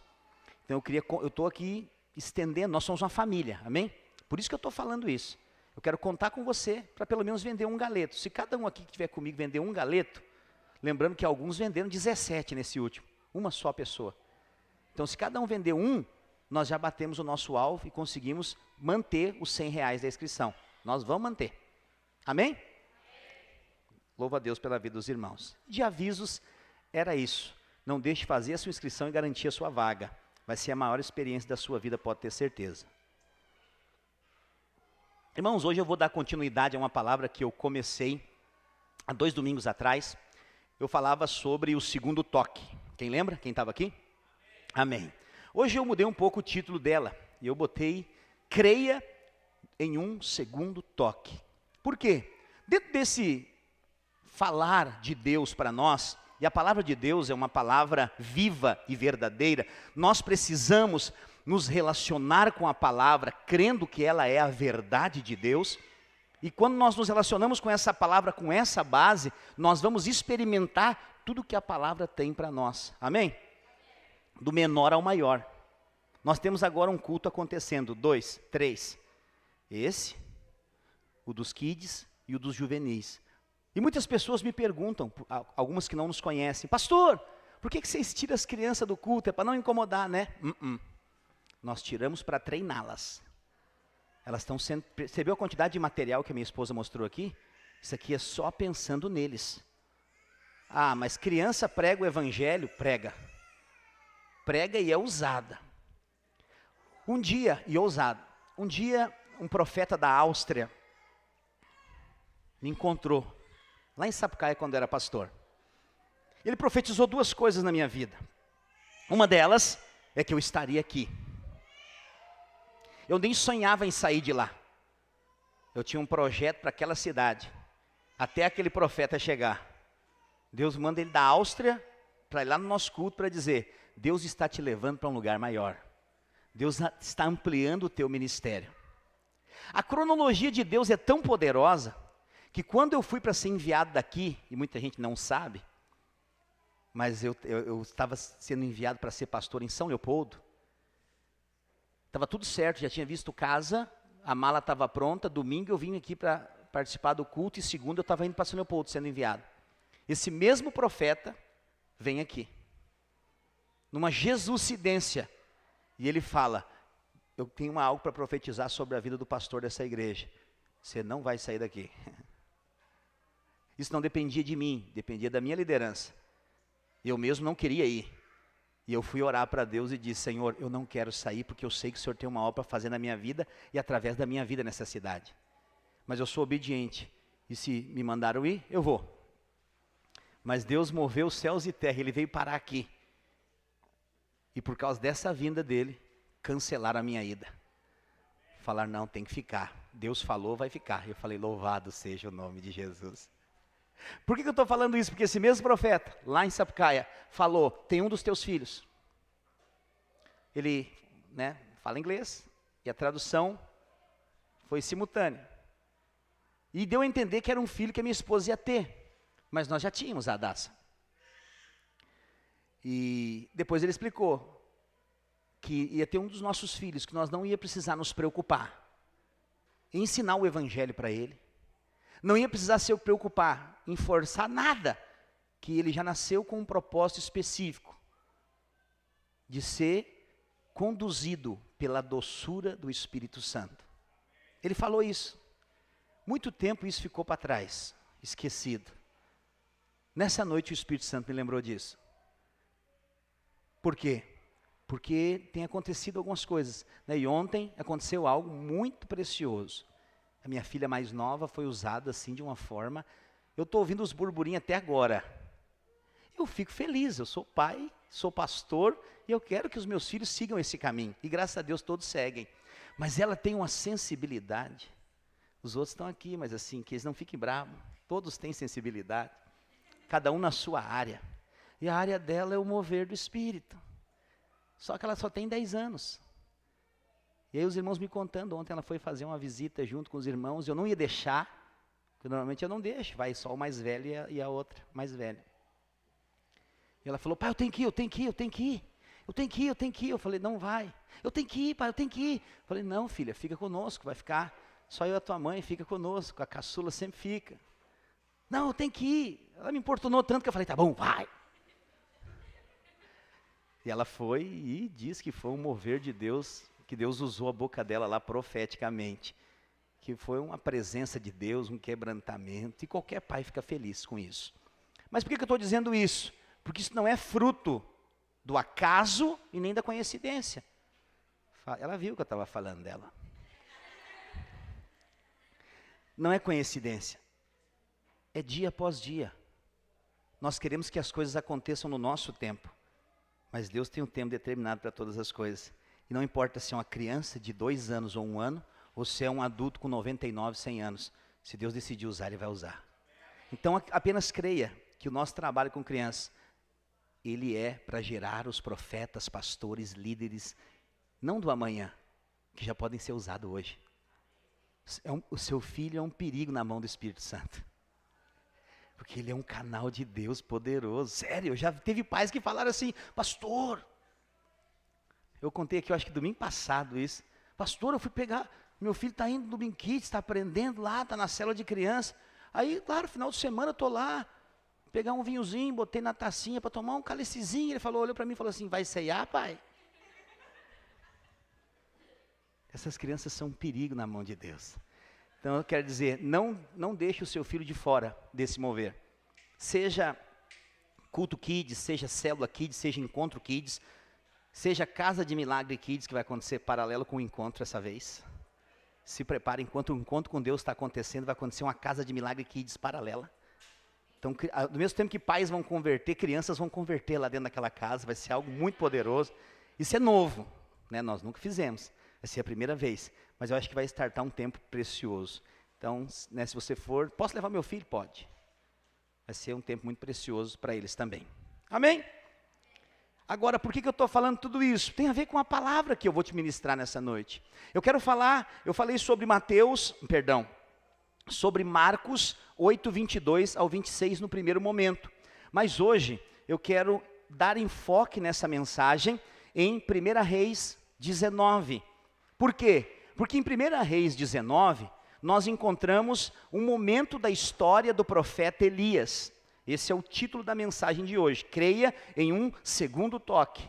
Então eu estou aqui estendendo, nós somos uma família, amém? Por isso que eu estou falando isso. Eu quero contar com você para pelo menos vender um galeto. Se cada um aqui que estiver comigo vender um galeto, lembrando que alguns venderam 17 nesse último, uma só pessoa. Então se cada um vender um, nós já batemos o nosso alvo e conseguimos manter os R$100 da inscrição. Nós vamos manter. Amém? Louva a Deus pela vida dos irmãos. De avisos, era isso. Não deixe de fazer a sua inscrição e garantir a sua vaga. Vai ser a maior experiência da sua vida, pode ter certeza. Irmãos, hoje eu vou dar continuidade a uma palavra que eu comecei há 2 domingos atrás. Eu falava sobre o segundo toque. Quem lembra? Quem estava aqui? Amém. Hoje eu mudei um pouco o título dela. E eu botei, creia em um segundo toque. Por quê? Dentro desse falar de Deus para nós, e a palavra de Deus é uma palavra viva e verdadeira, nós precisamos nos relacionar com a palavra, crendo que ela é a verdade de Deus, e quando nós nos relacionamos com essa palavra, com essa base, nós vamos experimentar tudo que a palavra tem para nós, amém? Do menor ao maior. Nós temos agora um culto acontecendo, 2, 3, esse, o dos kids e o dos juvenis. E muitas pessoas me perguntam, algumas que não nos conhecem, pastor, por que vocês tiram as crianças do culto? É para não incomodar, né? Nós tiramos para treiná-las. Elas estão sendo, percebeu a quantidade de material que a minha esposa mostrou aqui? Isso aqui é só pensando neles. Ah, mas criança prega o evangelho? Prega. Prega e é usada. Um dia um profeta da Áustria me encontrou, lá em Sapucaia, quando era pastor. Ele profetizou 2 coisas na minha vida. Uma delas é que eu estaria aqui. Eu nem sonhava em sair de lá. Eu tinha um projeto para aquela cidade, até aquele profeta chegar. Deus manda ele da Áustria para ir lá no nosso culto para dizer, Deus está te levando para um lugar maior. Deus está ampliando o teu ministério. A cronologia de Deus é tão poderosa, que quando eu fui para ser enviado daqui, e muita gente não sabe, mas eu estava sendo enviado para ser pastor em São Leopoldo, estava tudo certo, já tinha visto casa, a mala estava pronta, domingo eu vim aqui para participar do culto, e segunda eu estava indo para São Leopoldo, sendo enviado. Esse mesmo profeta vem aqui, numa jesucidência, e ele fala, eu tenho algo para profetizar sobre a vida do pastor dessa igreja, você não vai sair daqui. Isso não dependia de mim, dependia da minha liderança. Eu mesmo não queria ir. E eu fui orar para Deus e disse, Senhor, eu não quero sair porque eu sei que o Senhor tem uma obra para fazer na minha vida e através da minha vida nessa cidade. Mas eu sou obediente. E se me mandaram ir, eu vou. Mas Deus moveu os céus e terra, Ele veio parar aqui. E por causa dessa vinda dele, cancelaram a minha ida. Falaram, não, tem que ficar. Deus falou, vai ficar. Eu falei, louvado seja o nome de Jesus. Por que eu estou falando isso? Porque esse mesmo profeta, lá em Sapucaia, falou, tem um dos teus filhos. Ele, fala inglês, e a tradução foi simultânea. E deu a entender que era um filho que a minha esposa ia ter, mas nós já tínhamos a Adassa. E depois ele explicou que ia ter um dos nossos filhos, que nós não ia precisar nos preocupar em ensinar o evangelho para ele. Não ia precisar se preocupar em forçar nada, que ele já nasceu com um propósito específico, de ser conduzido pela doçura do Espírito Santo. Ele falou isso. Muito tempo isso ficou para trás, esquecido. Nessa noite o Espírito Santo me lembrou disso. Por quê? Porque tem acontecido algumas coisas, né? E ontem aconteceu algo muito precioso. A minha filha mais nova foi usada assim de uma forma... Eu estou ouvindo os burburinhos até agora. Eu fico feliz, eu sou pai, sou pastor, e eu quero que os meus filhos sigam esse caminho. E graças a Deus todos seguem. Mas ela tem uma sensibilidade. Os outros estão aqui, mas assim, que eles não fiquem bravos. Todos têm sensibilidade. Cada um na sua área. E a área dela é o mover do Espírito. Só que ela só tem 10 anos. E aí os irmãos me contando, ontem ela foi fazer uma visita junto com os irmãos, eu não ia deixar, porque normalmente eu não deixo, vai só o mais velho e a outra mais velha. E ela falou, pai, eu tenho que ir. Eu falei, não vai. Eu tenho que ir, pai, eu tenho que ir. Eu falei, não, filha, fica conosco, vai ficar só eu e a tua mãe, fica conosco, a caçula sempre fica. Não, eu tenho que ir. Ela me importunou tanto que eu falei, tá bom, vai. E ela foi e disse que foi um mover de Deus, que Deus usou a boca dela lá profeticamente. Que foi uma presença de Deus, um quebrantamento, e qualquer pai fica feliz com isso. Mas por que eu estou dizendo isso? Porque isso não é fruto do acaso e nem da coincidência. Ela viu que eu estava falando dela. Não é coincidência. É dia após dia. Nós queremos que as coisas aconteçam no nosso tempo. Mas Deus tem um tempo determinado para todas as coisas. E não importa se é uma criança de 2 anos ou 1 ano, ou se é um adulto com 99, 100 anos. Se Deus decidir usar, Ele vai usar. Então apenas creia que o nosso trabalho com crianças, ele é para gerar os profetas, pastores, líderes, não do amanhã, que já podem ser usados hoje. O seu filho é um perigo na mão do Espírito Santo. Porque ele é um canal de Deus poderoso. Sério, já teve pais que falaram assim, pastor, eu contei aqui, eu acho que domingo passado isso. Pastor, eu fui pegar, meu filho está indo no Binkids, está aprendendo lá, está na célula de criança. Aí, claro, final de semana eu estou lá, pegar um vinhozinho, botei na tacinha para tomar um cálicezinho. Ele falou, olhou para mim e falou assim, vai ceiar, pai? Essas crianças são um perigo na mão de Deus. Então eu quero dizer, não deixe o seu filho de fora desse mover. Seja culto kids, seja célula kids, seja encontro kids, seja casa de milagre kids, que vai acontecer paralelo com o encontro essa vez. Se prepare, enquanto o encontro com Deus está acontecendo, vai acontecer uma casa de milagre kids paralela. Então, ao mesmo tempo que pais vão converter, crianças vão converter lá dentro daquela casa, vai ser algo muito poderoso. Isso é novo, né? Nós nunca fizemos, vai ser a primeira vez, mas eu acho que vai startar um tempo precioso. Então, né, se você for, posso levar meu filho? Pode. Vai ser um tempo muito precioso para eles também. Amém? Agora, por que eu estou falando tudo isso? Tem a ver com a palavra que eu vou te ministrar nessa noite. Eu falei sobre sobre Marcos 8, 22 ao 26 no primeiro momento. Mas hoje eu quero dar enfoque nessa mensagem em 1 Reis 19. Por quê? Porque em 1 Reis 19, nós encontramos um momento da história do profeta Elias. Esse é o título da mensagem de hoje. Creia em um segundo toque.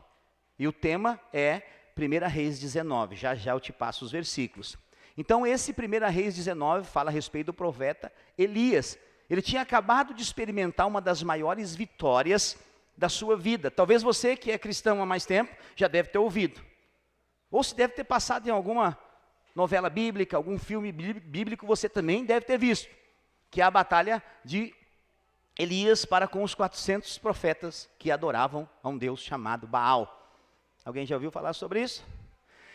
E o tema é 1 Reis 19. Já já eu te passo os versículos. Então esse 1 Reis 19 fala a respeito do profeta Elias. Ele tinha acabado de experimentar uma das maiores vitórias da sua vida. Talvez você que é cristão há mais tempo já deve ter ouvido. Ou se deve ter passado em alguma novela bíblica, algum filme bíblico, você também deve ter visto. Que é a batalha de Elias para com os 400 profetas que adoravam a um Deus chamado Baal. Alguém já ouviu falar sobre isso?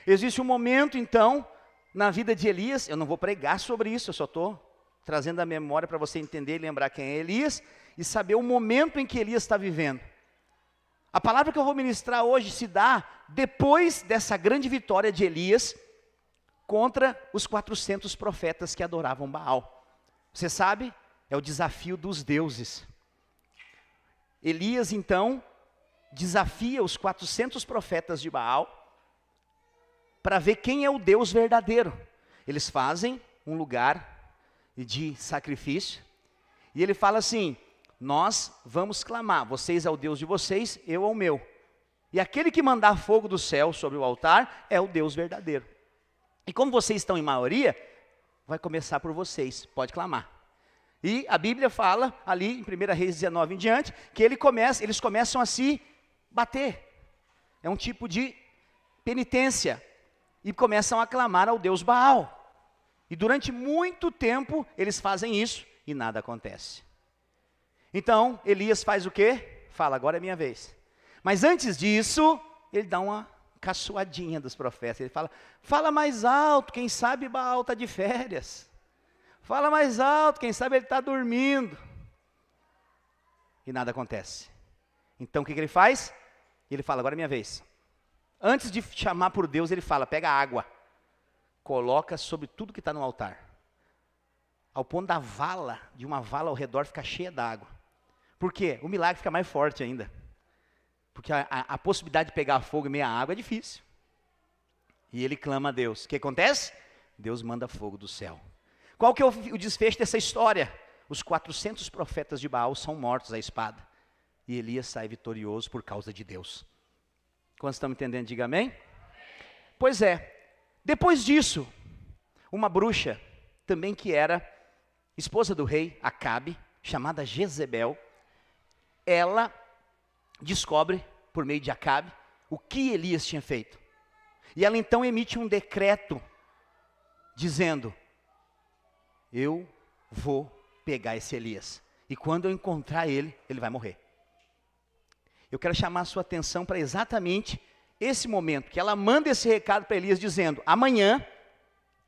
Existe um momento então na vida de Elias, eu não vou pregar sobre isso, eu só estou trazendo a memória para você entender e lembrar quem é Elias e saber o momento em que Elias está vivendo. A palavra que eu vou ministrar hoje se dá depois dessa grande vitória de Elias contra os 400 profetas que adoravam Baal. Você sabe, é o desafio dos deuses. Elias então desafia os 400 profetas de Baal para ver quem é o Deus verdadeiro. Eles fazem um lugar de sacrifício, e ele fala assim, nós vamos clamar, vocês é o Deus de vocês, eu é o meu. E aquele que mandar fogo do céu sobre o altar é o Deus verdadeiro. E como vocês estão em maioria, vai começar por vocês, pode clamar. E a Bíblia fala, ali em 1 Reis 19 em diante, que eles começam a se bater. É um tipo de penitência. E começam a clamar ao Deus Baal. E durante muito tempo eles fazem isso e nada acontece. Então Elias faz o quê? Fala, agora é minha vez. Mas antes disso, ele dá uma caçoadinha dos profetas. Ele fala, fala mais alto, quem sabe Baal está de férias. Fala mais alto, quem sabe ele está dormindo. E nada acontece. Então o que ele faz? Ele fala, agora é minha vez. Antes de chamar por Deus, ele fala, pega água, coloca sobre tudo que está no altar. Ao ponto da vala, de uma vala ao redor, ficar cheia d'água. Por quê? O milagre fica mais forte ainda. Porque a possibilidade de pegar fogo em meia água é difícil. E ele clama a Deus. O que acontece? Deus manda fogo do céu. Qual que é o desfecho dessa história? Os 400 profetas de Baal são mortos à espada. E Elias sai vitorioso por causa de Deus. Quantos estão me entendendo? Diga amém. Pois é. Depois disso, uma bruxa, também que era esposa do rei Acabe, chamada Jezebel, ela descobre, por meio de Acabe, o que Elias tinha feito. E ela então emite um decreto, dizendo, eu vou pegar esse Elias. E quando eu encontrar ele, ele vai morrer. Eu quero chamar a sua atenção para exatamente esse momento, que ela manda esse recado para Elias, dizendo, amanhã,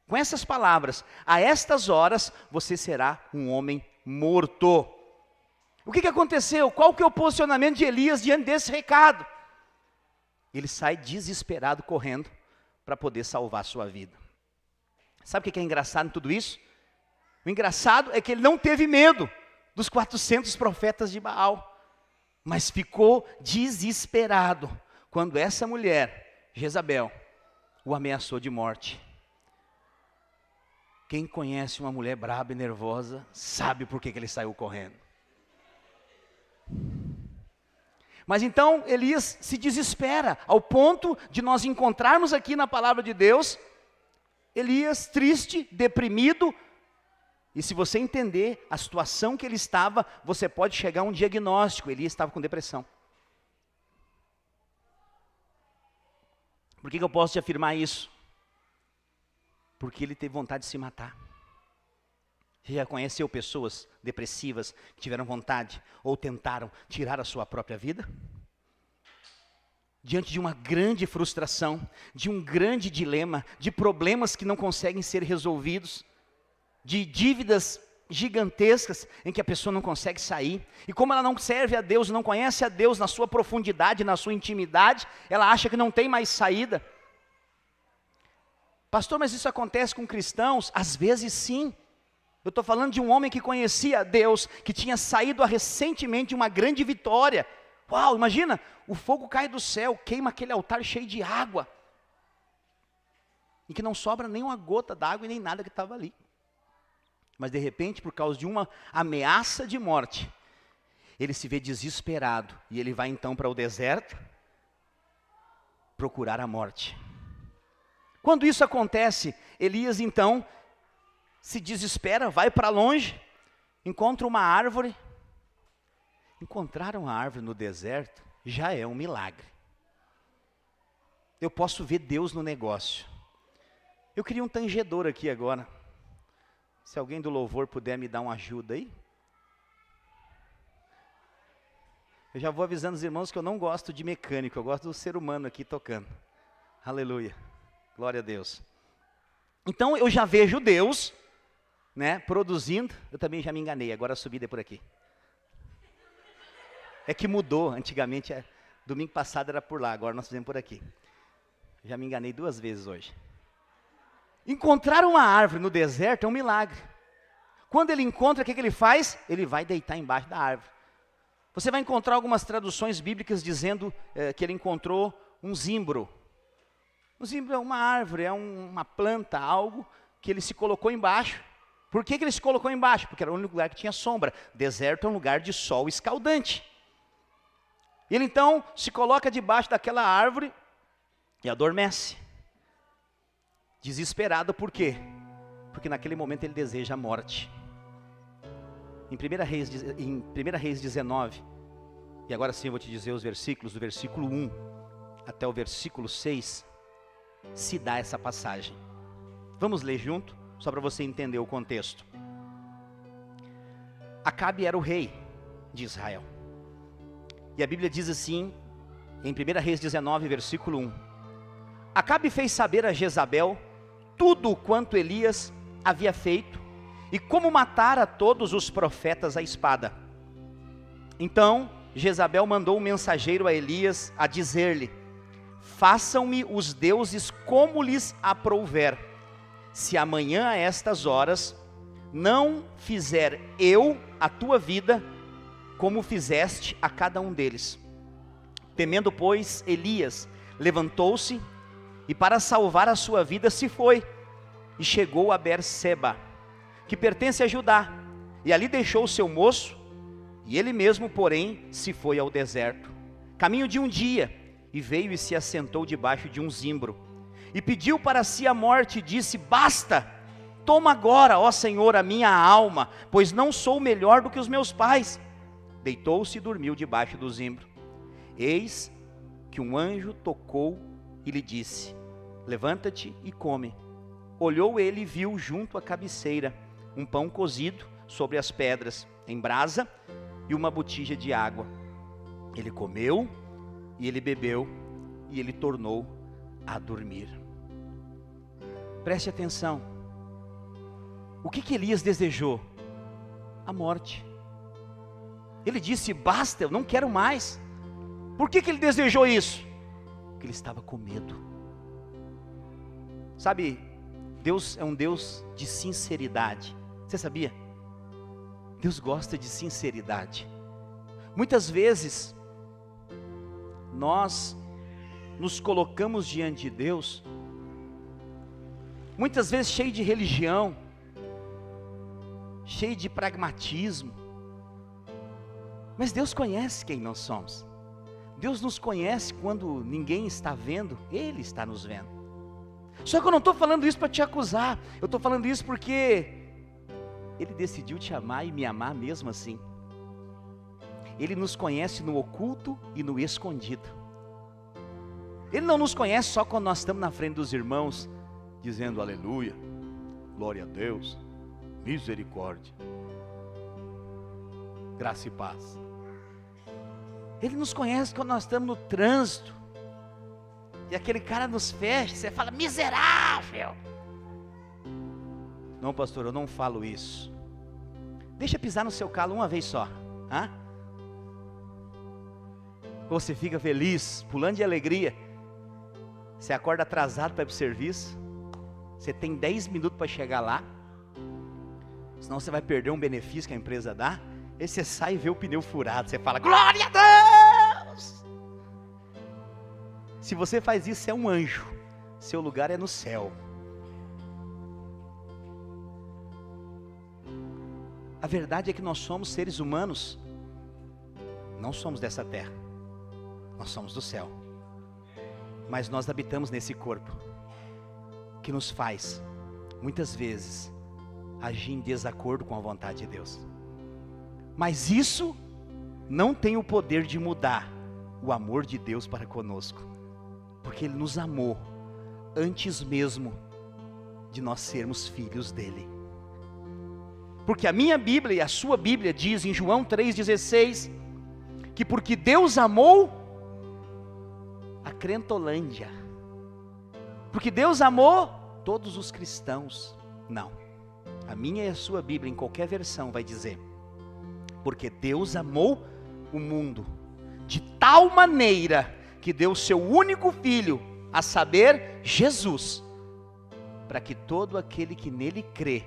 com essas palavras, a estas horas, você será um homem morto. O que aconteceu? Qual que é o posicionamento de Elias diante desse recado? Ele sai desesperado correndo para poder salvar a sua vida. Sabe o que é engraçado em tudo isso? O engraçado é que ele não teve medo dos 400 profetas de Baal, mas ficou desesperado quando essa mulher, Jezabel, o ameaçou de morte. Quem conhece uma mulher braba e nervosa, sabe por que ele saiu correndo. Mas então Elias se desespera, ao ponto de nós encontrarmos aqui na palavra de Deus, Elias triste, deprimido, e se você entender a situação que ele estava, você pode chegar a um diagnóstico, Elias estava com depressão. Por que eu posso te afirmar isso? Porque ele teve vontade de se matar. Você já conheceu pessoas depressivas que tiveram vontade ou tentaram tirar a sua própria vida? Diante de uma grande frustração, de um grande dilema, de problemas que não conseguem ser resolvidos, de dívidas gigantescas em que a pessoa não consegue sair, e como ela não serve a Deus, não conhece a Deus na sua profundidade, na sua intimidade, ela acha que não tem mais saída. Pastor, mas isso acontece com cristãos? Às vezes sim. Eu estou falando de um homem que conhecia a Deus, que tinha saído recentemente de uma grande vitória. Uau, imagina, o fogo cai do céu, queima aquele altar cheio de água, e que não sobra nem uma gota d'água e nem nada que estava ali. Mas de repente, por causa de uma ameaça de morte, ele se vê desesperado, e ele vai então para o deserto, procurar a morte. Quando isso acontece, Elias então se desespera, vai para longe, encontra uma árvore. Encontrar uma árvore no deserto já é um milagre. Eu posso ver Deus no negócio. Eu queria um tangedor aqui agora. Se alguém do louvor puder me dar uma ajuda aí. Eu já vou avisando os irmãos que eu não gosto de mecânico, eu gosto do ser humano aqui tocando. Aleluia. Glória a Deus. Então eu já vejo Deus, né, produzindo. Eu também já me enganei, agora a subida é por aqui. É que mudou, antigamente, domingo passado era por lá, agora nós fizemos por aqui. Já me enganei 2 vezes hoje. Encontrar uma árvore no deserto é um milagre. Quando ele encontra, o que ele faz? Ele vai deitar embaixo da árvore. Você vai encontrar algumas traduções bíblicas dizendo que ele encontrou um zimbro. Um zimbro é uma árvore, é uma planta, algo que ele se colocou embaixo. Por que ele se colocou embaixo? Porque era o único lugar que tinha sombra. Deserto é um lugar de sol escaldante. Ele então se coloca debaixo daquela árvore e adormece. Desesperado por quê? porque naquele momento ele deseja a morte. Em 1 Reis 19, e agora sim eu vou te dizer os versículos, do versículo 1 até o versículo 6, se dá essa passagem. Vamos ler junto, só para você entender o contexto. Acabe era o rei de Israel. E a Bíblia diz assim, em 1 Reis 19, versículo 1. Acabe fez saber a Jezabel tudo quanto Elias havia feito e como matara todos os profetas à espada. Então Jezabel mandou um mensageiro a Elias a dizer-lhe: façam-me os deuses como lhes aprouver, se amanhã a estas horas não fizer eu a tua vida como fizeste a cada um deles. Temendo, pois, Elias levantou-se e para salvar a sua vida se foi e chegou a Berseba, que pertence a Judá, e ali deixou o seu moço, e ele mesmo, porém, se foi ao deserto, caminho de um dia, e veio e se assentou debaixo de um zimbro, e pediu para si a morte, e disse: basta, toma agora, ó Senhor, a minha alma, pois não sou melhor do que os meus pais. Deitou-se e dormiu debaixo do zimbro. Eis que um anjo tocou e lhe disse: levanta-te e come. Olhou ele e viu junto à cabeceira um pão cozido sobre as pedras, em brasa, e uma botija de água. Ele comeu, e ele bebeu, e ele tornou a dormir. Preste atenção. O que Elias desejou? A morte. Ele disse: basta, eu não quero mais. Por que ele desejou isso? Porque ele estava com medo. Sabe, Deus é um Deus de sinceridade. Você sabia? Deus gosta de sinceridade. Muitas vezes, nós nos colocamos diante de Deus, muitas vezes cheio de religião, cheio de pragmatismo, mas Deus conhece quem nós somos. Deus nos conhece quando ninguém está vendo, Ele está nos vendo. Só que eu não estou falando isso para te acusar, eu estou falando isso porque Ele decidiu te amar e me amar mesmo assim. Ele nos conhece no oculto e no escondido. Ele não nos conhece só quando nós estamos na frente dos irmãos, dizendo aleluia, glória a Deus, misericórdia, graça e paz. Ele nos conhece quando nós estamos no trânsito, e aquele cara nos fecha, você fala: miserável. Não, pastor, eu não falo isso. Deixa pisar no seu calo uma vez só, hein? Você fica feliz, pulando de alegria. Você acorda atrasado para ir para o serviço, você tem 10 minutos para chegar lá, senão você vai perder um benefício que a empresa dá. Aí você sai e vê o pneu furado, você fala: glória a Deus! Se você faz isso, você é um anjo, seu lugar é no céu. A verdade é que nós somos seres humanos, não somos dessa terra, nós somos do céu, mas nós habitamos nesse corpo, que nos faz, muitas vezes, agir em desacordo com a vontade de Deus. Mas isso não tem o poder de mudar o amor de Deus para conosco, porque Ele nos amou antes mesmo de nós sermos filhos dEle. Porque a minha Bíblia e a sua Bíblia diz em João 3,16, que porque Deus amou a Crentolândia, porque Deus amou todos os cristãos. Não, a minha e a sua Bíblia em qualquer versão vai dizer: porque Deus amou o mundo de tal maneira que deu o seu único filho, a saber, Jesus, para que todo aquele que nele crê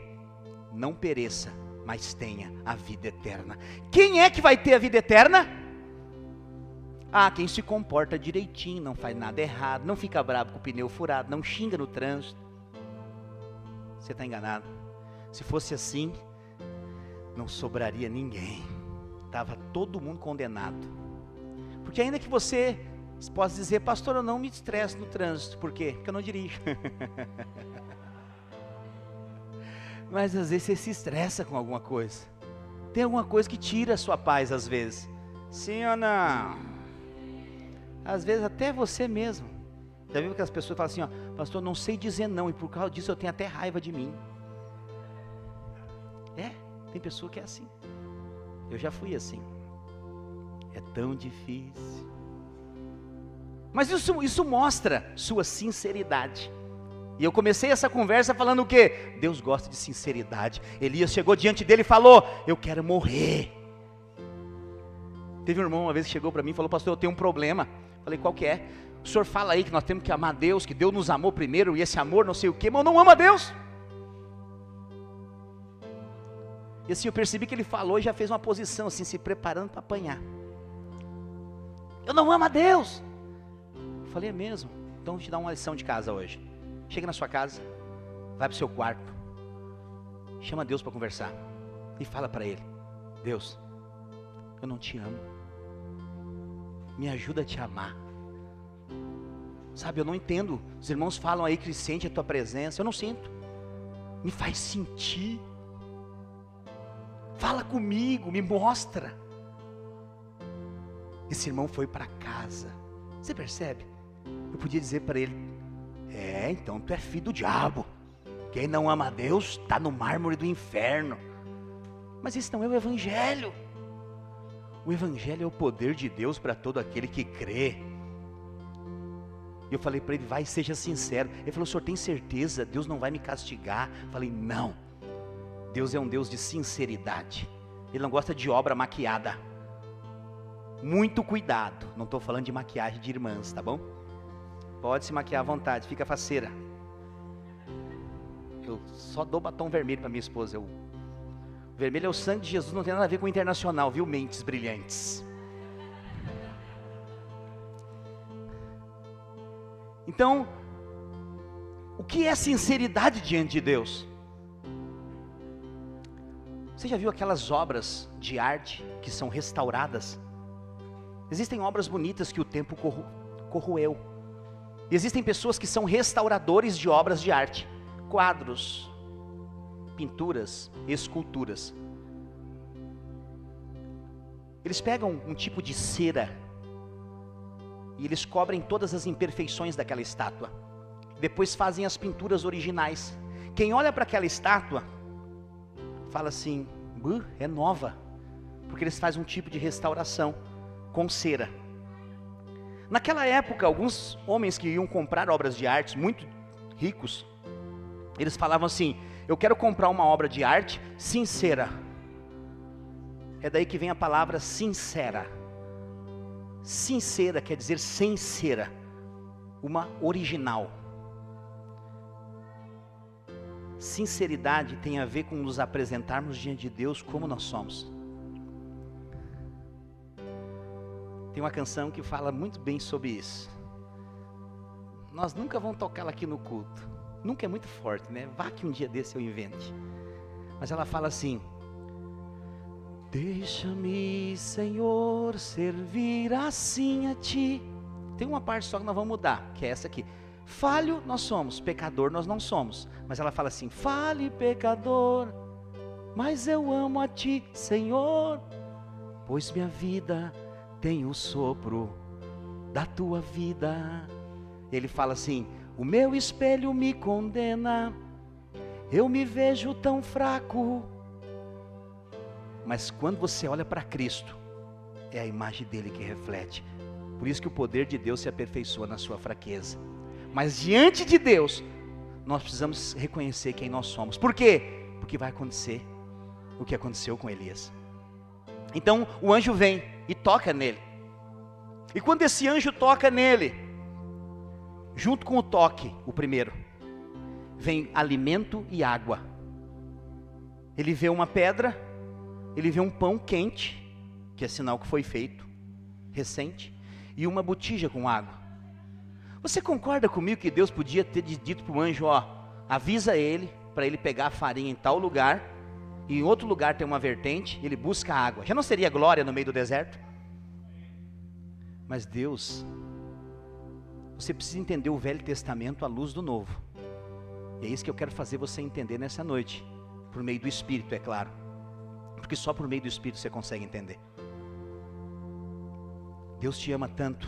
não pereça, mas tenha a vida eterna. Quem é que vai ter a vida eterna? Quem se comporta direitinho, não faz nada errado, não fica bravo com o pneu furado, não xinga no trânsito. Você está enganado. Se fosse assim, não sobraria ninguém, estava todo mundo condenado. Porque ainda que você possa dizer: pastor, eu não me estresso no trânsito. Por quê? Porque eu não dirijo. Mas às vezes você se estressa com alguma coisa. Tem alguma coisa que tira a sua paz às vezes. Sim ou não? Às vezes até você mesmo. Já viu que as pessoas falam assim, ó, pastor, não sei dizer não, e por causa disso eu tenho até raiva de mim. Tem pessoa que é assim. Eu já fui assim. É tão difícil. Mas isso mostra sua sinceridade. E eu comecei essa conversa falando o quê? Deus gosta de sinceridade. Elias chegou diante dele e falou, eu quero morrer. Teve um irmão uma vez que chegou para mim e falou, pastor, eu tenho um problema. Falei, qual que é? O senhor fala aí que nós temos que amar Deus, que Deus nos amou primeiro, e esse amor não sei o quê, mas eu não amo a Deus. E assim, eu percebi que ele falou e já fez uma posição assim, se preparando para apanhar. Eu não amo a Deus. Eu falei, é mesmo? Então vou te dar uma lição de casa hoje. Chega na sua casa, vai para o seu quarto, chama Deus para conversar e fala para Ele, Deus, eu não te amo, me ajuda a te amar. Sabe, eu não entendo, os irmãos falam aí que sente a tua presença, eu não sinto, me faz sentir, fala comigo, me mostra. Esse irmão foi para casa, você percebe? Eu podia dizer para ele, então tu é filho do diabo, quem não ama a Deus está no mármore do inferno. Mas esse não é o evangelho. O evangelho é o poder de Deus para todo aquele que crê. E eu falei para ele, vai, seja sincero. Ele falou, o senhor tem certeza? Deus não vai me castigar? Eu falei, não, Deus é um Deus de sinceridade. Ele não gosta de obra maquiada. Muito cuidado, não estou falando de maquiagem de irmãs, tá bom? Pode se maquiar à vontade, fica faceira. Eu só dou batom vermelho para minha esposa. O vermelho é o sangue de Jesus, não tem nada a ver com o internacional, viu? Mentes brilhantes. Então, o que é sinceridade diante de Deus? Você já viu aquelas obras de arte que são restauradas? Existem obras bonitas que o tempo corroeu. E existem pessoas que são restauradores de obras de arte, quadros, pinturas, esculturas. Eles pegam um tipo de cera e eles cobrem todas as imperfeições daquela estátua. Depois fazem as pinturas originais. Quem olha para aquela estátua fala assim, é nova, porque eles fazem um tipo de restauração com cera. Naquela época, alguns homens que iam comprar obras de arte, muito ricos, eles falavam assim, eu quero comprar uma obra de arte sincera. É daí que vem a palavra sincera. Sincera quer dizer sem cera, uma original. Sinceridade tem a ver com nos apresentarmos diante de Deus como nós somos. Tem uma canção que fala muito bem sobre isso. Nós nunca vamos tocá-la aqui no culto. Nunca é muito forte, né? Vá que um dia desse eu invente. Mas ela fala assim, deixa-me, Senhor, servir assim a Ti. Tem uma parte só que nós vamos mudar, que é essa aqui. Falho nós somos, pecador nós não somos. Mas ela fala assim, fale pecador, mas eu amo a Ti, Senhor, pois minha vida tem o sopro da Tua vida. Ele fala assim, o meu espelho me condena, eu me vejo tão fraco. Mas quando você olha para Cristo, é a imagem dele que reflete. Por isso que o poder de Deus se aperfeiçoa na sua fraqueza. Mas diante de Deus, nós precisamos reconhecer quem nós somos. Por quê? Porque vai acontecer o que aconteceu com Elias. Então o anjo vem e toca nele. E quando esse anjo toca nele, junto com o toque, o primeiro, vem alimento e água. Ele vê uma pedra, ele vê um pão quente, que é sinal que foi feito, recente, e uma botija com água. Você concorda comigo que Deus podia ter dito para o anjo, avisa ele, para ele pegar a farinha em tal lugar, e em outro lugar tem uma vertente, ele busca água. Já não seria glória no meio do deserto? Mas Deus, você precisa entender o Velho Testamento à luz do Novo. E é isso que eu quero fazer você entender nessa noite. Por meio do Espírito, é claro. Porque só por meio do Espírito você consegue entender. Deus te ama tanto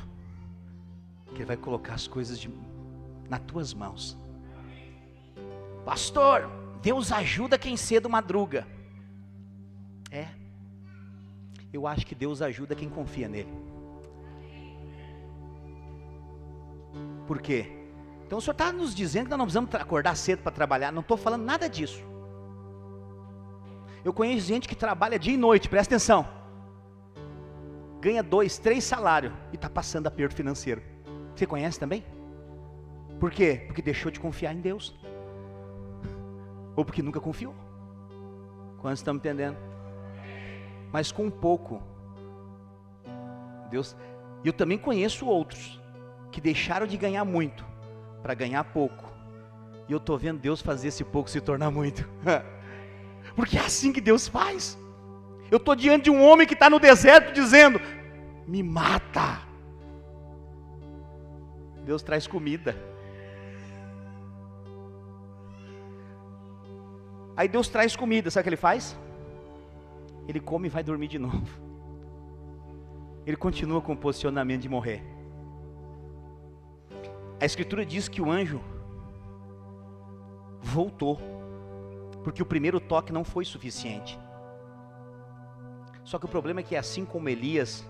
que Ele vai colocar as coisas nas tuas mãos. Pastor, Deus ajuda quem cedo madruga. Eu acho que Deus ajuda quem confia nele. Por quê? Então o Senhor está nos dizendo que nós não precisamos acordar cedo para trabalhar. Não estou falando nada disso. Eu conheço gente que trabalha dia e noite, presta atenção. Ganha 2, 3 salários e está passando aperto financeiro. Você conhece também? Por quê? Porque deixou de confiar em Deus. Ou porque nunca confiou. Quantos estão me entendendo? Mas com pouco, Deus... Eu também conheço outros que deixaram de ganhar muito para ganhar pouco. E eu estou vendo Deus fazer esse pouco se tornar muito. Porque é assim que Deus faz. Eu estou diante de um homem que está no deserto dizendo: me mata. Deus traz comida. Aí Deus traz comida, sabe o que Ele faz? Ele come e vai dormir de novo. Ele continua com o posicionamento de morrer. A Escritura diz que o anjo voltou, porque o primeiro toque não foi suficiente. Só que o problema é que, assim como Elias,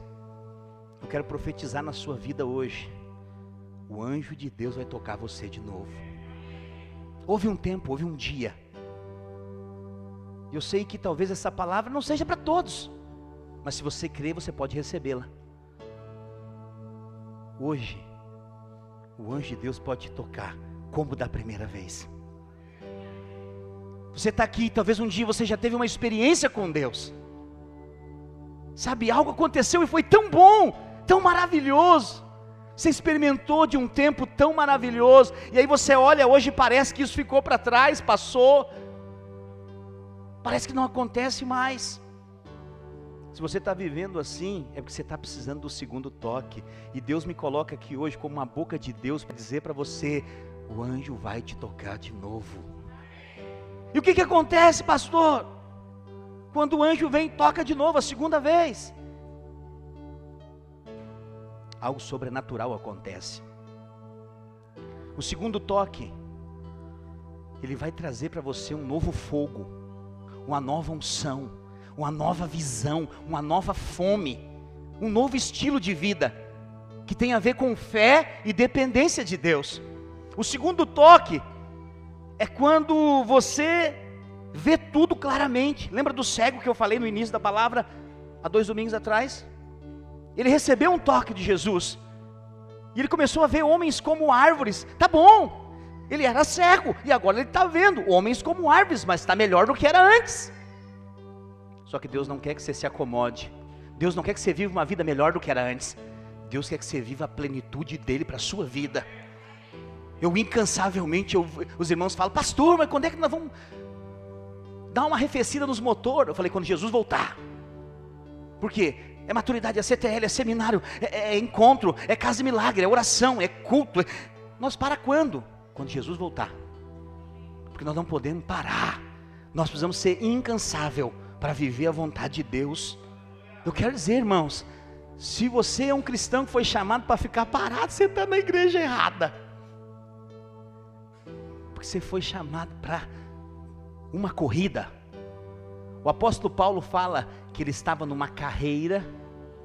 eu quero profetizar na sua vida hoje: o anjo de Deus vai tocar você de novo. Houve um tempo, houve um dia. Eu sei que talvez essa palavra não seja para todos, mas se você crer, você pode recebê-la. Hoje, o anjo de Deus pode te tocar como da primeira vez. Você está aqui, talvez um dia você já teve uma experiência com Deus. Sabe, algo aconteceu e foi tão bom, tão maravilhoso. Você experimentou de um tempo tão maravilhoso, e aí você olha hoje e parece que isso ficou para trás, passou. Parece que não acontece mais. Se você está vivendo assim, é porque você está precisando do segundo toque. E Deus me coloca aqui hoje como uma boca de Deus para dizer para você: o anjo vai te tocar de novo. E o que acontece, pastor? Quando o anjo vem e toca de novo a segunda vez, algo sobrenatural acontece. O segundo toque, ele vai trazer para você um novo fogo, uma nova unção, uma nova visão, uma nova fome, um novo estilo de vida, que tem a ver com fé e dependência de Deus. O segundo toque é quando você vê tudo claramente. Lembra do cego que eu falei no início da palavra, há 2 domingos atrás? Ele recebeu um toque de Jesus, e ele começou a ver homens como árvores. Tá bom, ele era cego, e agora ele está vendo homens como árvores, mas está melhor do que era antes. Só que Deus não quer que você se acomode. Deus não quer que você viva uma vida melhor do que era antes. Deus quer que você viva a plenitude dele para a sua vida. Eu incansavelmente, os irmãos falam: pastor, mas quando é que nós vamos dar uma arrefecida nos motores? Eu falei: quando Jesus voltar. Por quê? É maturidade, é CTL, é seminário, é encontro, é casa de milagre, é oração, é culto. Nós para quando? Quando Jesus voltar. Porque nós não podemos parar. Nós precisamos ser incansável para viver a vontade de Deus. Eu quero dizer, irmãos, se você é um cristão que foi chamado para ficar parado, você está na igreja errada. Porque você foi chamado para uma corrida. O apóstolo Paulo fala que ele estava numa carreira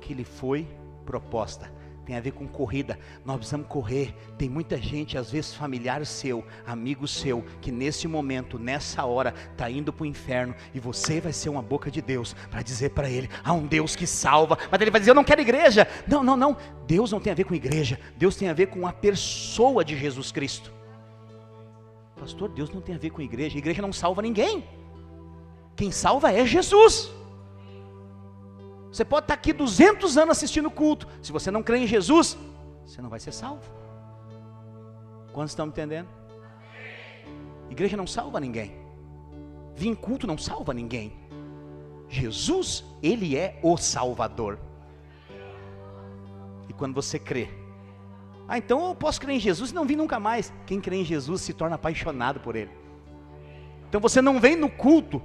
que lhe foi proposta. Tem a ver com corrida. Nós precisamos correr. Tem muita gente, às vezes familiar seu, amigo seu, que nesse momento, nessa hora, está indo para o inferno, e você vai ser uma boca de Deus para dizer para ele: há um Deus que salva. Mas ele vai dizer: eu não quero igreja. Não, Deus não tem a ver com igreja. Deus tem a ver com a pessoa de Jesus Cristo. Pastor, Deus não tem a ver com igreja. A igreja não salva ninguém. Quem salva é Jesus. Você pode estar aqui 200 anos assistindo o culto, se você não crê em Jesus, você não vai ser salvo. Quantos estão me entendendo? Igreja não salva ninguém. Vir em culto não salva ninguém. Jesus, Ele é o Salvador. E quando você crê: então eu posso crer em Jesus e não vir nunca mais. Quem crê em Jesus se torna apaixonado por Ele. Então você não vem no culto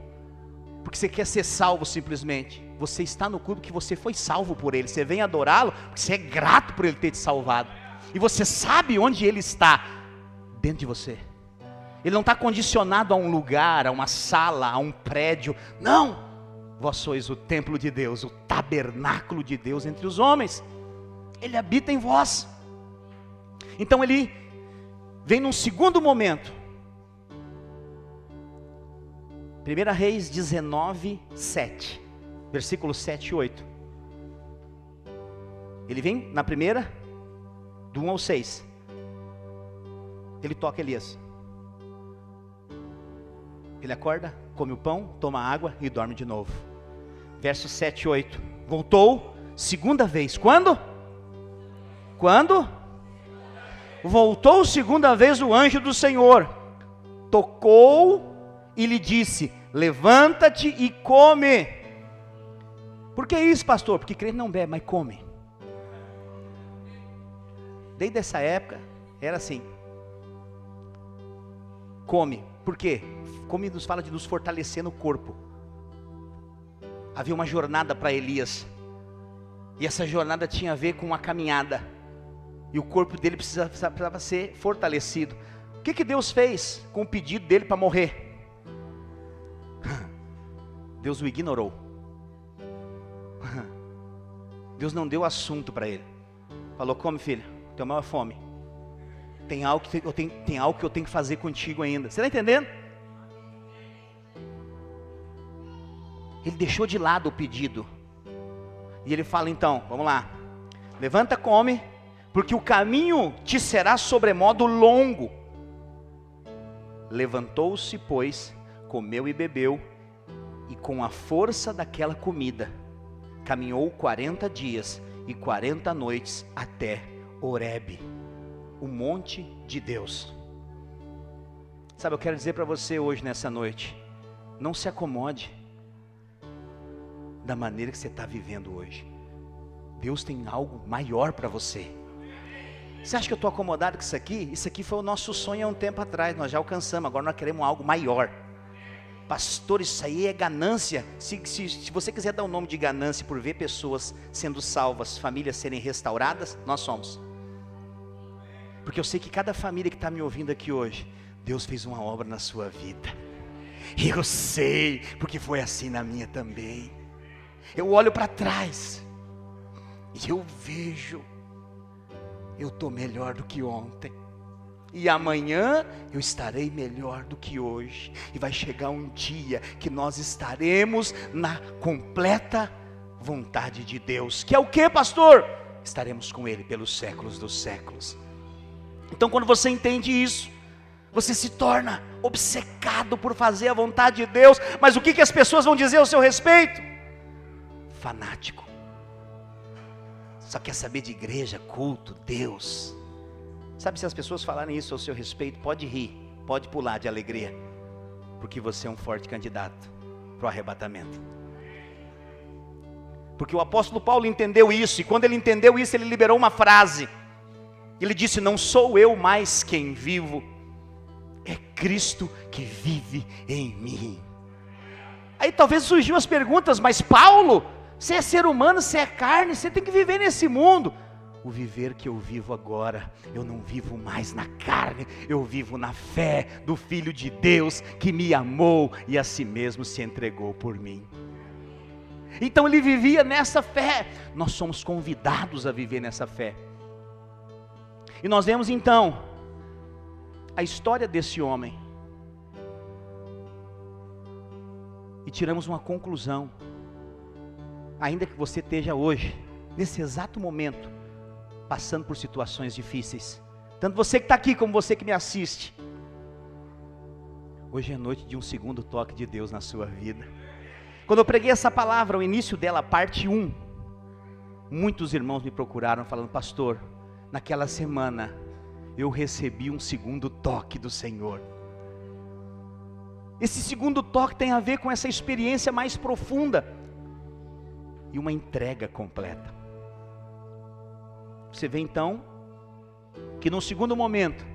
porque você quer ser salvo simplesmente. Você está no culto porque você foi salvo por Ele. Você vem adorá-lo porque você é grato por Ele ter te salvado. E você sabe onde Ele está, dentro de você. Ele não está condicionado a um lugar, a uma sala, a um prédio. Não! Vós sois o templo de Deus, o tabernáculo de Deus entre os homens. Ele habita em vós. Então ele vem num segundo momento. 1 Reis 19, 7. Versículos 7 e 8. Ele vem na primeira, do 1 ao 6. Ele toca Elias. Ele acorda, come o pão, toma água e dorme de novo. Versos 7 e 8. Voltou segunda vez. Quando? Quando? Voltou segunda vez o anjo do Senhor. Tocou e lhe disse: levanta-te e come. Por que isso, pastor? Porque crente não bebe, mas come. Desde essa época, era assim. Come. Por quê? Come nos fala de nos fortalecer no corpo. Havia uma jornada para Elias. E essa jornada tinha a ver com uma caminhada. E o corpo dele precisava ser fortalecido. O que Deus fez com o pedido dele para morrer? Deus o ignorou. Deus não deu assunto para ele. Falou: come, filho, teu maior fome. Tem algo que eu tenho que fazer contigo ainda. Você está entendendo? Ele deixou de lado o pedido. E ele fala então, vamos lá. Levanta, come, porque o caminho te será sobremodo longo. Levantou-se, pois, comeu e bebeu, e com a força daquela comida, caminhou 40 dias e 40 noites até Horebe, o monte de Deus. Sabe, eu quero dizer para você hoje, nessa noite, não se acomode da maneira que você está vivendo hoje. Deus tem algo maior para você. Você acha que eu estou acomodado com isso aqui? Isso aqui foi o nosso sonho há um tempo atrás, nós já alcançamos, agora nós queremos algo maior. Pastor, isso aí é ganância. Se você quiser dar o nome de ganância por ver pessoas sendo salvas, famílias serem restauradas, nós somos. Porque eu sei que cada família que está me ouvindo aqui hoje, Deus fez uma obra na sua vida. Eu sei, porque foi assim na minha também. Eu olho para trás e eu vejo, eu estou melhor do que ontem. E amanhã eu estarei melhor do que hoje. E vai chegar um dia que nós estaremos na completa vontade de Deus. Que é o que, pastor? Estaremos com Ele pelos séculos dos séculos. Então quando você entende isso, você se torna obcecado por fazer a vontade de Deus. Mas o que as pessoas vão dizer ao seu respeito? Fanático. Só quer saber de igreja, culto, Deus. Sabe, se as pessoas falarem isso ao seu respeito, pode rir, pode pular de alegria, porque você é um forte candidato para o arrebatamento. Porque o apóstolo Paulo entendeu isso, e quando ele entendeu isso, ele liberou uma frase. Ele disse: não sou eu mais quem vivo, é Cristo que vive em mim. Aí talvez surgiu as perguntas: mas Paulo, você é ser humano, você é carne, você tem que viver nesse mundo. O viver que eu vivo agora, eu não vivo mais na carne, eu vivo na fé do Filho de Deus que me amou e a si mesmo se entregou por mim. Então ele vivia nessa fé. Nós somos convidados a viver nessa fé. E nós vemos então a história desse homem e tiramos uma conclusão. Ainda que você esteja hoje, nesse exato momento, passando por situações difíceis, tanto você que está aqui como você que me assiste, hoje é noite de um segundo toque de Deus na sua vida. Quando eu preguei essa palavra, o início dela, parte 1, muitos irmãos me procuraram falando: pastor, naquela semana eu recebi um segundo toque do Senhor. Esse segundo toque tem a ver com essa experiência mais profunda e uma entrega completa. Você vê então que no segundo momento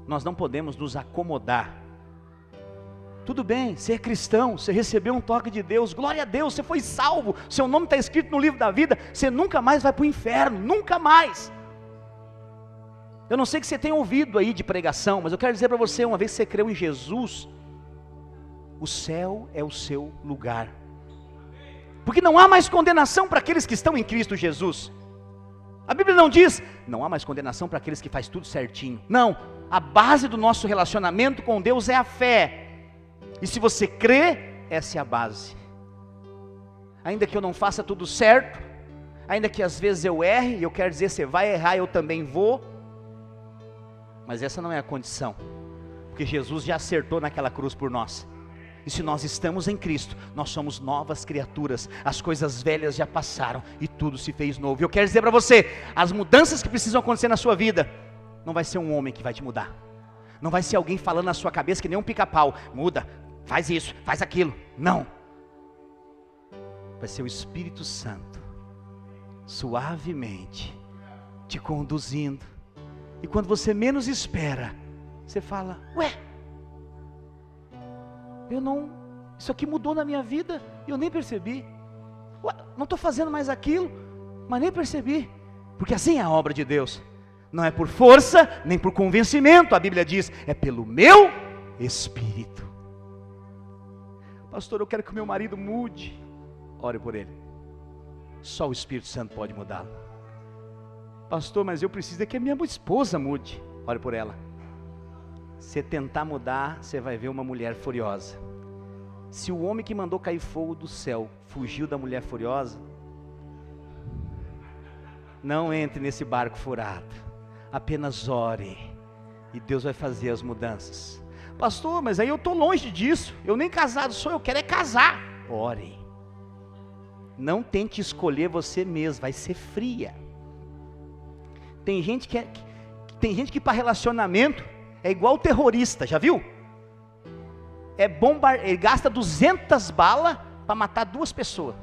nós não podemos nos acomodar Tudo bem, você é cristão, você recebeu um toque de Deus, glória a Deus, você foi salvo, seu nome está escrito no livro da vida, você nunca mais vai para o inferno, nunca mais. Eu não sei o que você tem ouvido aí de pregação, mas eu quero dizer para você, uma vez que você creu em Jesus, o céu é o seu lugar. Porque não há mais condenação para aqueles que estão em Cristo Jesus. A Bíblia não diz, não há mais condenação para aqueles que fazem tudo certinho. Não, a base do nosso relacionamento com Deus é a fé. E se você crê, essa é a base. Ainda que eu não faça tudo certo, ainda que às vezes eu erre, e eu quero dizer, você vai errar, eu também vou. Mas essa não é a condição, porque Jesus já acertou naquela cruz por nós. E se nós estamos em Cristo, nós somos novas criaturas, as coisas velhas já passaram e tudo se fez novo. E eu quero dizer para você, as mudanças que precisam acontecer na sua vida, não vai ser um homem que vai te mudar, não vai ser alguém falando na sua cabeça que nem um pica-pau, muda, faz isso, faz aquilo, não. Vai ser o Espírito Santo, suavemente, te conduzindo. E quando você menos espera, você fala, ué, isso aqui mudou na minha vida, e eu nem percebi. Ué, não estou fazendo mais aquilo, mas nem percebi. Porque assim é a obra de Deus. Não é por força, nem por convencimento, a Bíblia diz, é pelo meu Espírito. Pastor, eu quero que o meu marido mude. Ore por ele. Só o Espírito Santo pode mudá-lo. Pastor, mas eu preciso que a minha esposa mude. Ore por ela. Se tentar mudar, você vai ver uma mulher furiosa. Se o homem que mandou cair fogo do céu fugiu da mulher furiosa, não entre nesse barco furado. Apenas ore e Deus vai fazer as mudanças. Pastor, mas aí eu estou longe disso. Eu nem casado sou, eu quero é casar. Ore. Não tente escolher você mesmo, vai ser fria. Tem gente que para relacionamento é igual terrorista, já viu? Ele gasta 200 balas para matar 2 pessoas.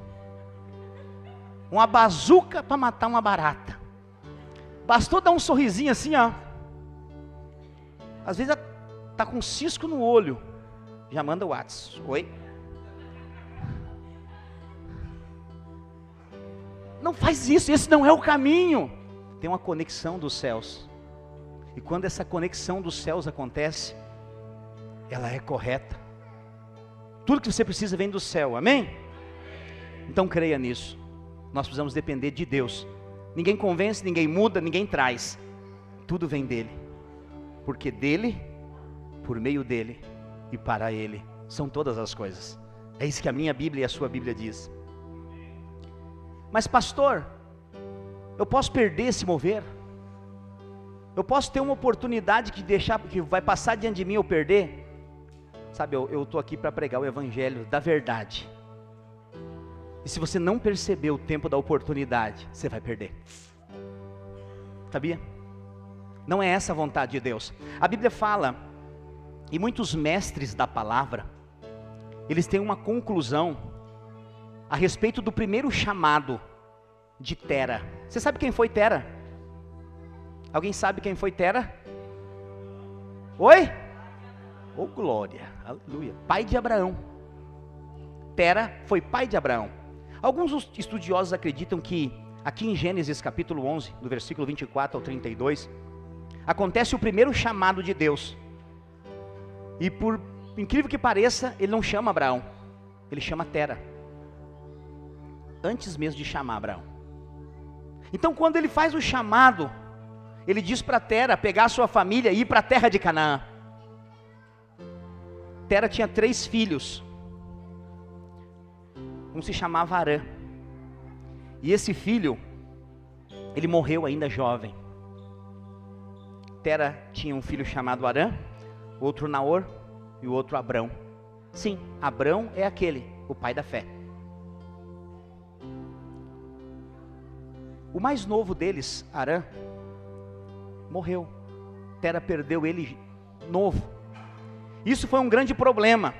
Uma bazuca para matar uma barata. Bastou dar um sorrisinho assim, ó. Às vezes está com um cisco no olho, já manda o WhatsApp. Oi? Não faz isso, esse não é o caminho. Tem uma conexão dos céus. E quando essa conexão dos céus acontece, ela é correta. Tudo que você precisa vem do céu, amém? Então creia nisso. Nós precisamos depender de Deus. Ninguém convence, ninguém muda, ninguém traz. Tudo vem dele. Porque dele, por meio dele e para ele são todas as coisas. É isso que a minha Bíblia e a sua Bíblia diz. Mas pastor, eu posso perder esse mover? Eu posso ter uma oportunidade que vai passar diante de mim eu perder? Sabe, eu estou aqui para pregar o evangelho da verdade. E se você não perceber o tempo da oportunidade, você vai perder. Sabia? Não é essa a vontade de Deus. A Bíblia fala, e muitos mestres da palavra, eles têm uma conclusão a respeito do primeiro chamado de Tera. Você sabe quem foi Tera? Alguém sabe quem foi Tera? Oi? Oh glória, aleluia. Pai de Abraão. Tera foi pai de Abraão. Alguns estudiosos acreditam que aqui em Gênesis capítulo 11, do versículo 24 ao 32, acontece o primeiro chamado de Deus. E por incrível que pareça, ele não chama Abraão, ele chama Tera. Antes mesmo de chamar Abraão. Então quando ele faz o chamado, ele diz para Tera pegar a sua família e ir para a terra de Canaã. Tera tinha 3 filhos. Um se chamava Arã. E esse filho, ele morreu ainda jovem. Tera tinha um filho chamado Arã, outro Naor e o outro Abrão. Sim, Abrão é aquele, o pai da fé. O mais novo deles, Arã, morreu. Tera perdeu ele novo. Isso foi um grande problema.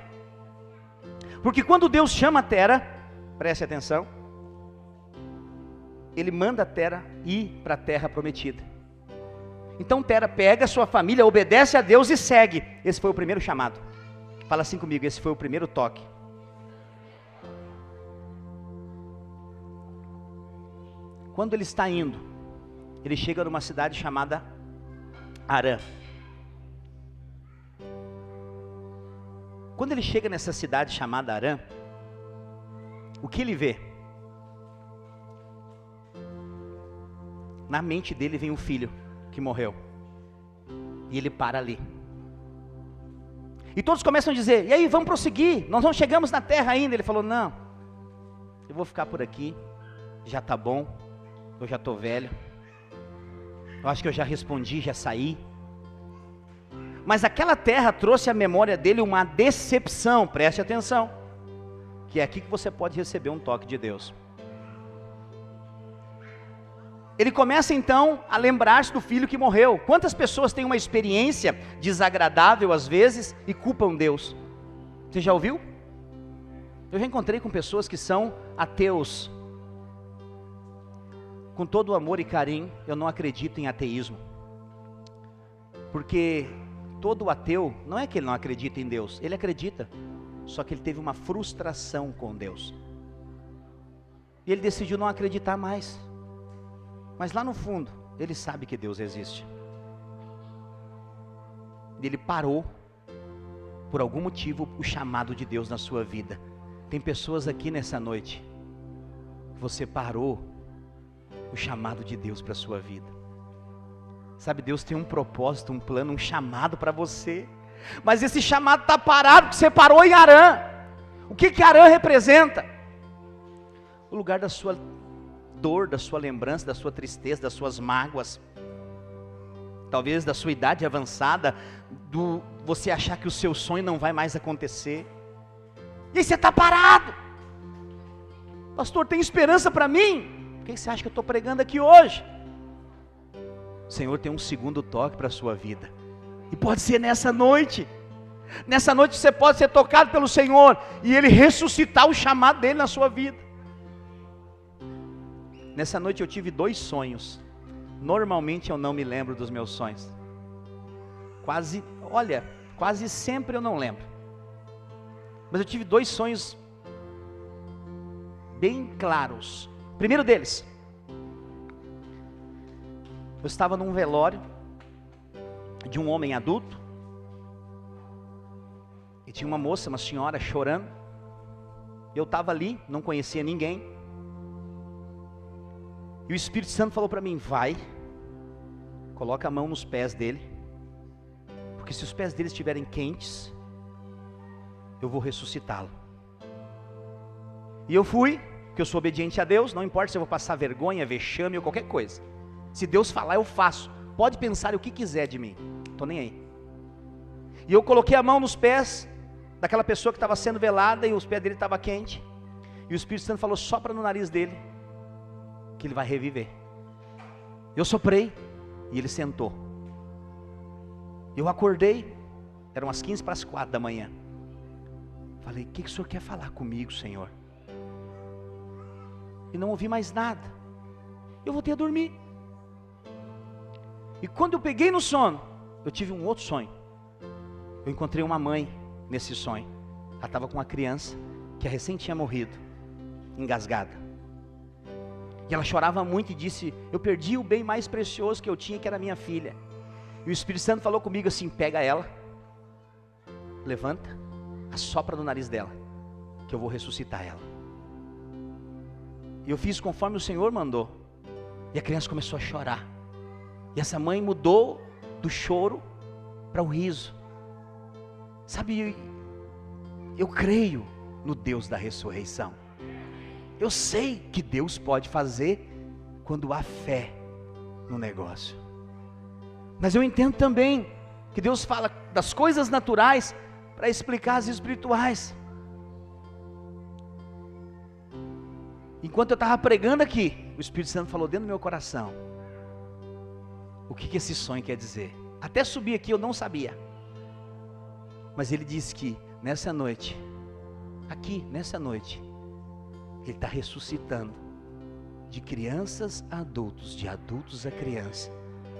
Porque quando Deus chama Tera, preste atenção, ele manda Tera ir para a terra prometida. Então Tera pega a sua família, obedece a Deus e segue. Esse foi o primeiro chamado. Fala assim comigo, esse foi o primeiro toque. Quando ele está indo, ele chega numa cidade chamada Harã. Quando ele chega nessa cidade chamada Harã, o que ele vê? Na mente dele vem o filho que morreu. E ele para ali. E todos começam a dizer, e aí, vamos prosseguir, nós não chegamos na terra ainda. Ele falou, não, eu vou ficar por aqui, já está bom, eu já estou velho, eu acho que eu já respondi, já saí. Mas aquela terra trouxe à memória dele uma decepção, preste atenção, que é aqui que você pode receber um toque de Deus. Ele começa então a lembrar-se do filho que morreu. Quantas pessoas têm uma experiência desagradável às vezes e culpam Deus? Você já ouviu? Eu já encontrei com pessoas que são ateus. Com todo o amor e carinho, eu não acredito em ateísmo. Porque todo ateu, não é que ele não acredita em Deus, ele acredita. Só que ele teve uma frustração com Deus. E ele decidiu não acreditar mais. Mas lá no fundo, ele sabe que Deus existe. Ele parou, por algum motivo, o chamado de Deus na sua vida. Tem pessoas aqui nessa noite, você parou o chamado de Deus para a sua vida. Sabe, Deus tem um propósito, um plano, um chamado para você. Mas esse chamado está parado, porque você parou em Harã. O que Harã representa? O lugar da sua dor, da sua lembrança, da sua tristeza, das suas mágoas, talvez da sua idade avançada, do você achar que o seu sonho não vai mais acontecer, e aí você está parado. Pastor, tem esperança para mim? Por que você acha que eu estou pregando aqui hoje? O Senhor tem um segundo toque para a sua vida, e pode ser nessa noite. Nessa noite você pode ser tocado pelo Senhor, e Ele ressuscitar o chamado dEle na sua vida. Nessa noite eu tive 2 sonhos. Normalmente eu não me lembro dos meus sonhos. Quase sempre eu não lembro. Mas eu tive 2 sonhos bem claros. Primeiro deles, eu estava num velório de um homem adulto. E tinha uma moça, uma senhora chorando. Eu estava ali, não conhecia ninguém. E o Espírito Santo falou para mim, vai, coloca a mão nos pés dele, porque se os pés dele estiverem quentes, eu vou ressuscitá-lo. E eu fui, porque eu sou obediente a Deus, não importa se eu vou passar vergonha, vexame ou qualquer coisa. Se Deus falar, eu faço. Pode pensar o que quiser de mim, estou nem aí. E eu coloquei a mão nos pés daquela pessoa que estava sendo velada, e os pés dele estavam quentes. E o Espírito Santo falou, sopra no nariz dele, que ele vai reviver. Eu soprei e ele sentou. Eu acordei, eram as 15:45 da manhã. Falei, o que o Senhor quer falar comigo, Senhor? E não ouvi mais nada. Eu voltei a dormir. E quando eu peguei no sono, eu tive um outro sonho. Eu encontrei uma mãe nesse sonho. Ela estava com uma criança que recém tinha morrido, engasgada. E ela chorava muito e disse, eu perdi o bem mais precioso que eu tinha, que era minha filha. E o Espírito Santo falou comigo assim, pega ela, levanta, assopra no nariz dela, que eu vou ressuscitar ela. E eu fiz conforme o Senhor mandou. E a criança começou a chorar. E essa mãe mudou do choro para o riso. Sabe, eu creio no Deus da ressurreição. Eu sei que Deus pode fazer quando há fé no negócio. Mas eu entendo também que Deus fala das coisas naturais para explicar as espirituais. Enquanto eu estava pregando aqui, o Espírito Santo falou dentro do meu coração, o que esse sonho quer dizer? Até subir aqui eu não sabia. Mas ele disse que nessa noite, aqui nessa noite, Ele está ressuscitando de crianças a adultos, de adultos a criança,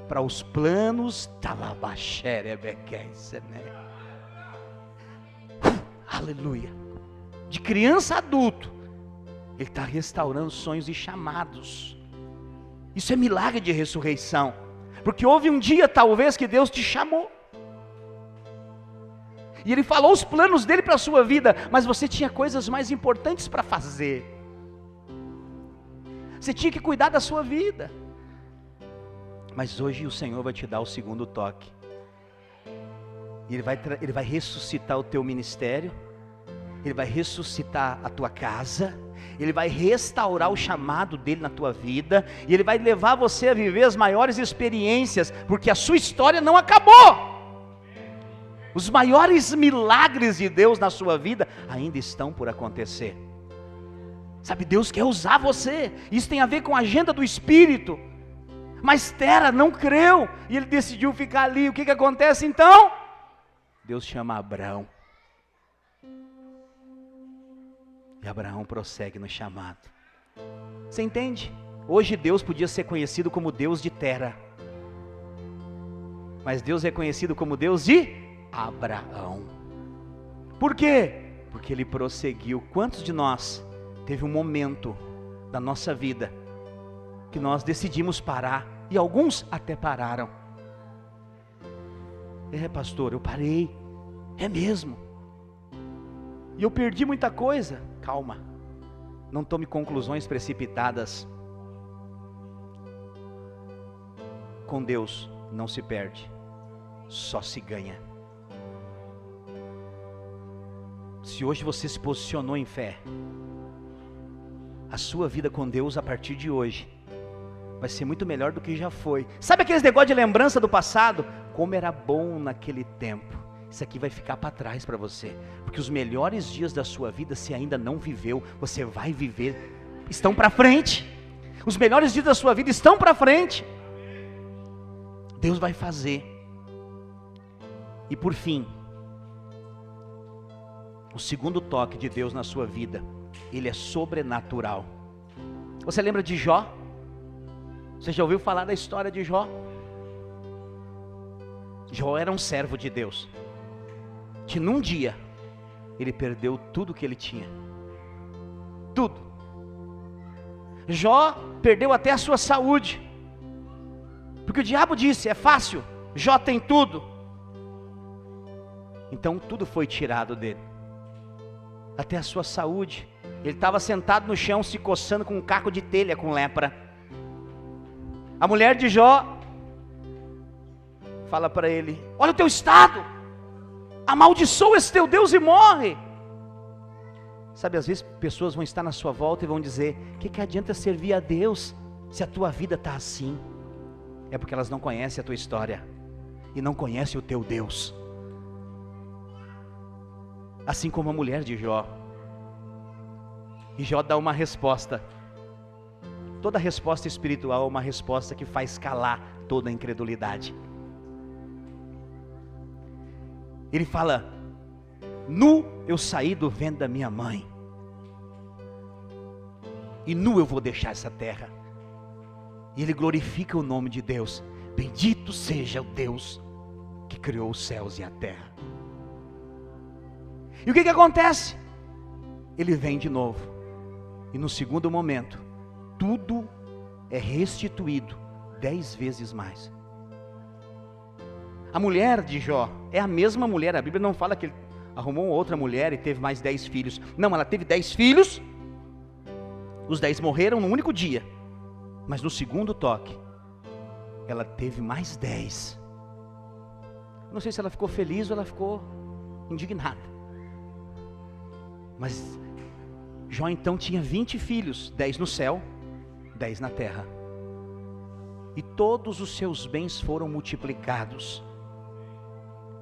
para os planos. Aleluia. De criança a adulto, Ele está restaurando sonhos e chamados. Isso é milagre de ressurreição. Porque houve um dia, talvez, que Deus te chamou. E Ele falou os planos dEle para a sua vida, mas você tinha coisas mais importantes para fazer. Você tinha que cuidar da sua vida. Mas hoje o Senhor vai te dar o segundo toque. E Ele vai ressuscitar o teu ministério. Ele vai ressuscitar a tua casa. Ele vai restaurar o chamado dEle na tua vida. E Ele vai levar você a viver as maiores experiências. Porque a sua história não acabou. Os maiores milagres de Deus na sua vida ainda estão por acontecer. Sabe, Deus quer usar você. Isso tem a ver com a agenda do Espírito. Mas Tera não creu. E ele decidiu ficar ali. O que acontece então? Deus chama Abraão. E Abraão prossegue no chamado. Você entende? Hoje Deus podia ser conhecido como Deus de Tera. Mas Deus é conhecido como Deus de Abraão. Por quê? Porque ele prosseguiu. Quantos de nós teve um momento da nossa vida que nós decidimos parar, e alguns até pararam? Pastor, eu parei. É mesmo. E eu perdi muita coisa. Calma. Não tome conclusões precipitadas. Com Deus não se perde, só se ganha. Se hoje você se posicionou em fé, a sua vida com Deus a partir de hoje vai ser muito melhor do que já foi. Sabe aqueles negócios de lembrança do passado? Como era bom naquele tempo. Isso aqui vai ficar para trás para você. Porque os melhores dias da sua vida, se ainda não viveu, você vai viver. Estão para frente. Os melhores dias da sua vida estão para frente. Deus vai fazer. E por fim, o segundo toque de Deus na sua vida, ele é sobrenatural. Você lembra de Jó? Você já ouviu falar da história de Jó? Jó era um servo de Deus, que num dia, ele perdeu tudo que ele tinha. Tudo. Jó perdeu até a sua saúde. Porque o diabo disse, é fácil, Jó tem tudo. Então tudo foi tirado dele. Até a sua saúde. Ele estava sentado no chão, se coçando com um caco de telha, com lepra. A mulher de Jó fala para ele, olha o teu estado, amaldiçoa esse teu Deus e morre. Sabe, às vezes pessoas vão estar na sua volta e vão dizer, o que adianta servir a Deus, se a tua vida está assim? É porque elas não conhecem a tua história, e não conhecem o teu Deus. Assim como a mulher de Jó. E Jó dá uma resposta. Toda resposta espiritual é uma resposta que faz calar toda a incredulidade. Ele fala, nu eu saí do ventre da minha mãe, e nu eu vou deixar essa terra. E ele glorifica o nome de Deus. Bendito seja o Deus que criou os céus e a terra. E o que acontece? Ele vem de novo. E no segundo momento, tudo é restituído 10 vezes mais. A mulher de Jó é a mesma mulher. A Bíblia não fala que ele arrumou outra mulher e teve mais 10 filhos. Não, ela teve 10 filhos. Os 10 morreram num único dia. Mas no segundo toque, ela teve mais 10. Não sei se ela ficou feliz ou ela ficou indignada. Mas Jó então tinha 20 filhos, 10 no céu, 10 na terra. E todos os seus bens foram multiplicados.